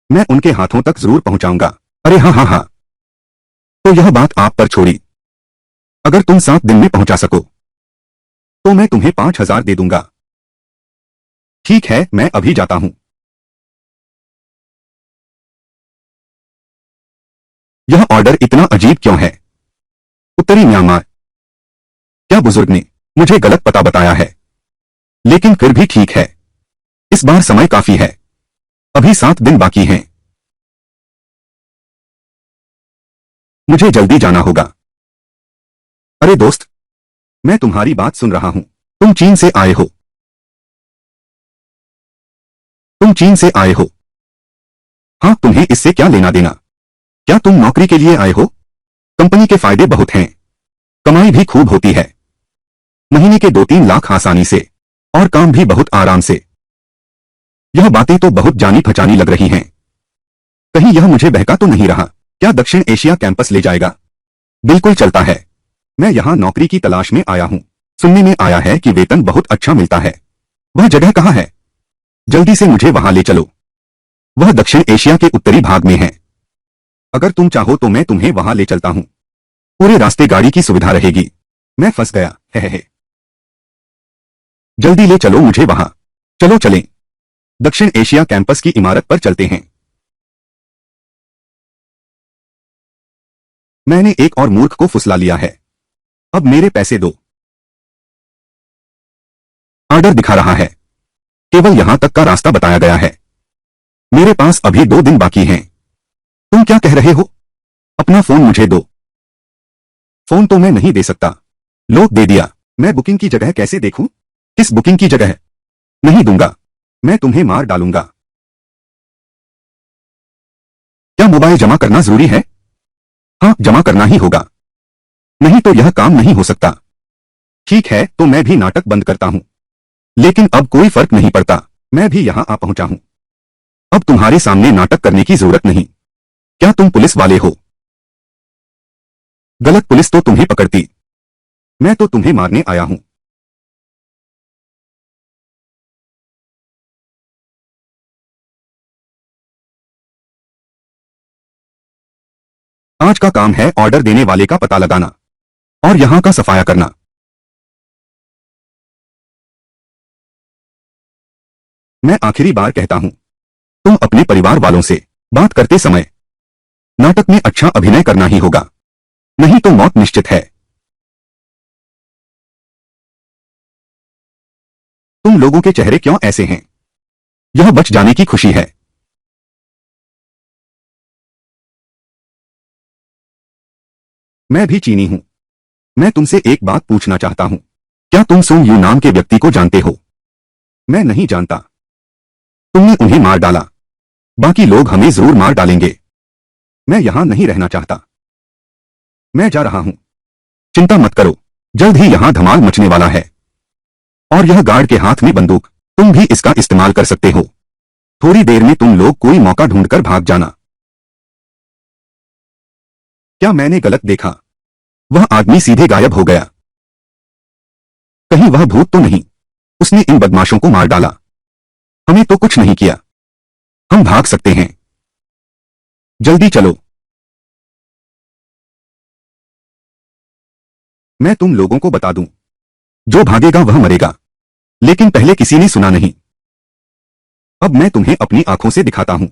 मैं उनके हाथों तक जरूर पहुंचाऊंगा। अरे हाँ हाँ हाँ, तो यह बात आप पर छोड़ी। अगर तुम 7 दिन में पहुंचा सको तो मैं तुम्हें 5,000 दे दूंगा। ठीक है, मैं अभी जाता हूं। यह ऑर्डर इतना अजीब क्यों है? उत्तरी म्यांमार। क्या बुजुर्ग ने मुझे गलत पता बताया है? लेकिन फिर भी ठीक है। इस बार समय काफी है। अभी 7 दिन बाकी हैं। मुझे जल्दी जाना होगा। अरे दोस्त, मैं तुम्हारी बात सुन रहा हूं। तुम चीन से आए हो? तुम चीन से आए हो? हाँ, तुम्हें इससे क्या लेना देना? क्या तुम नौकरी के लिए आए हो? कंपनी के फायदे बहुत हैं। कमाई भी खूब होती है। महीने के 2-3 लाख आसानी से, और काम भी बहुत आराम से। यह बातें तो बहुत जानी पहचानी लग रही हैं। कहीं यह मुझे बहका तो नहीं रहा? क्या दक्षिण एशिया कैंपस ले जाएगा? बिल्कुल चलता है। मैं यहाँ नौकरी की तलाश में आया हूँ। सुनने में आया है कि वेतन बहुत अच्छा मिलता है। वह जगह कहाँ है? जल्दी से मुझे वहां ले चलो। वह दक्षिण एशिया के उत्तरी भाग में है। अगर तुम चाहो तो मैं तुम्हें वहां ले चलता हूं। पूरे रास्ते गाड़ी की सुविधा रहेगी। मैं फंस गया है। जल्दी ले चलो मुझे वहां। चलो चलें। दक्षिण एशिया कैंपस की इमारत पर चलते हैं। मैंने एक और मूर्ख को फुसला लिया है। अब मेरे पैसे दो। ऑर्डर दिखा रहा है। केवल यहां तक का रास्ता बताया गया है। मेरे पास अभी 2 दिन बाकी हैं। तुम क्या कह रहे हो? अपना फोन मुझे दो। फोन तो मैं नहीं दे सकता। लो, दे दिया। मैं बुकिंग की जगह कैसे देखूं? किस बुकिंग की जगह? नहीं दूंगा। मैं तुम्हें मार डालूंगा। क्या मोबाइल जमा करना जरूरी है? हाँ, जमा करना ही होगा। नहीं तो यह काम नहीं हो सकता। ठीक है, तो मैं भी नाटक बंद करता हूं। लेकिन अब कोई फर्क नहीं पड़ता। मैं भी यहां आ पहुंचा हूं। अब तुम्हारे सामने नाटक करने की जरूरत नहीं। क्या तुम पुलिस वाले हो? गलत पुलिस तो तुम्हें पकड़ती। मैं तो तुम्हें मारने आया हूं। आज का काम है ऑर्डर देने वाले का पता लगाना और यहां का सफाया करना। मैं आखिरी बार कहता हूं, तुम अपने परिवार वालों से बात करते समय नाटक में अच्छा अभिनय करना ही होगा, नहीं तो मौत निश्चित है। तुम लोगों के चेहरे क्यों ऐसे हैं? यह बच जाने की खुशी है। मैं भी चीनी हूं। मैं तुमसे एक बात पूछना चाहता हूं। क्या तुम सुंग यू नाम के व्यक्ति को जानते हो? मैं नहीं जानता। तुमने उन्हें मार डाला। बाकी लोग हमें जरूर मार डालेंगे। मैं यहां नहीं रहना चाहता। मैं जा रहा हूं। चिंता मत करो, जल्द ही यहां धमाल मचने वाला है। और यह गार्ड के हाथ में बंदूक, तुम भी इसका इस्तेमाल कर सकते हो। थोड़ी देर में तुम लोग कोई मौका ढूंढकर भाग जाना। क्या मैंने गलत देखा? वह आदमी सीधे गायब हो गया। कहीं वह भूत तो नहीं? उसने इन बदमाशों को मार डाला। हमें तो कुछ नहीं किया। हम भाग सकते हैं। जल्दी चलो। मैं तुम लोगों को बता दूं, जो भागेगा वह मरेगा। लेकिन पहले किसी ने सुना नहीं। अब मैं तुम्हें अपनी आंखों से दिखाता हूं।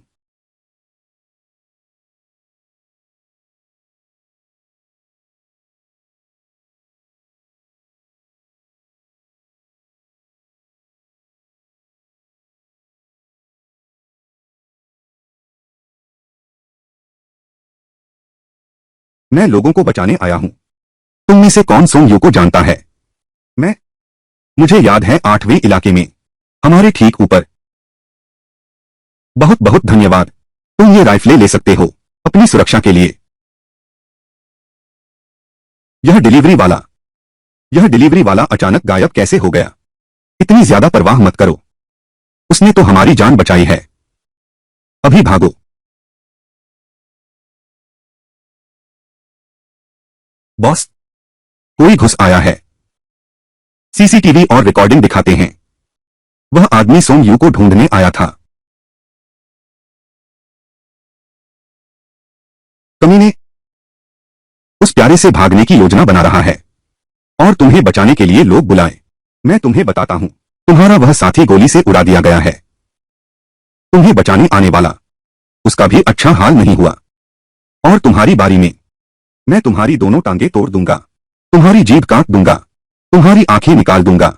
मैं लोगों को बचाने आया हूं। तुम में से कौन सोंग यू को जानता है? मैं। मुझे याद है 8वें इलाके में, हमारे ठीक ऊपर। बहुत बहुत धन्यवाद। तुम ये राइफलें ले सकते हो अपनी सुरक्षा के लिए। यह डिलीवरी वाला यह डिलीवरी वाला अचानक गायब कैसे हो गया? इतनी ज्यादा परवाह मत करो। उसने तो हमारी जान बचाई है। अभी भागो। बॉस, कोई घुस आया है। सीसीटीवी और रिकॉर्डिंग दिखाते हैं। वह आदमी सोंग यू को ढूंढने आया था। कमीने उस प्यारे से भागने की योजना बना रहा है और तुम्हें बचाने के लिए लोग बुलाए। मैं तुम्हें बताता हूं, तुम्हारा वह साथी गोली से उड़ा दिया गया है। तुम्हें बचाने आने वाला, उसका भी अच्छा हाल नहीं हुआ। और तुम्हारी बारी में मैं तुम्हारी दोनों टांगें तोड़ दूंगा, तुम्हारी जीभ काट दूंगा, तुम्हारी आंखें निकाल दूंगा,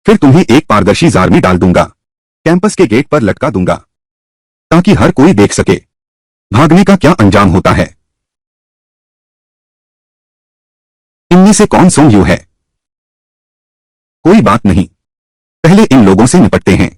फिर तुम्हें एक पारदर्शी जार में डाल दूंगा, कैंपस के गेट पर लटका दूंगा, ताकि हर कोई देख सके भागने का क्या अंजाम होता है। इनमें से कौन सोंग यू है? कोई बात नहीं, पहले इन लोगों से निपटते हैं।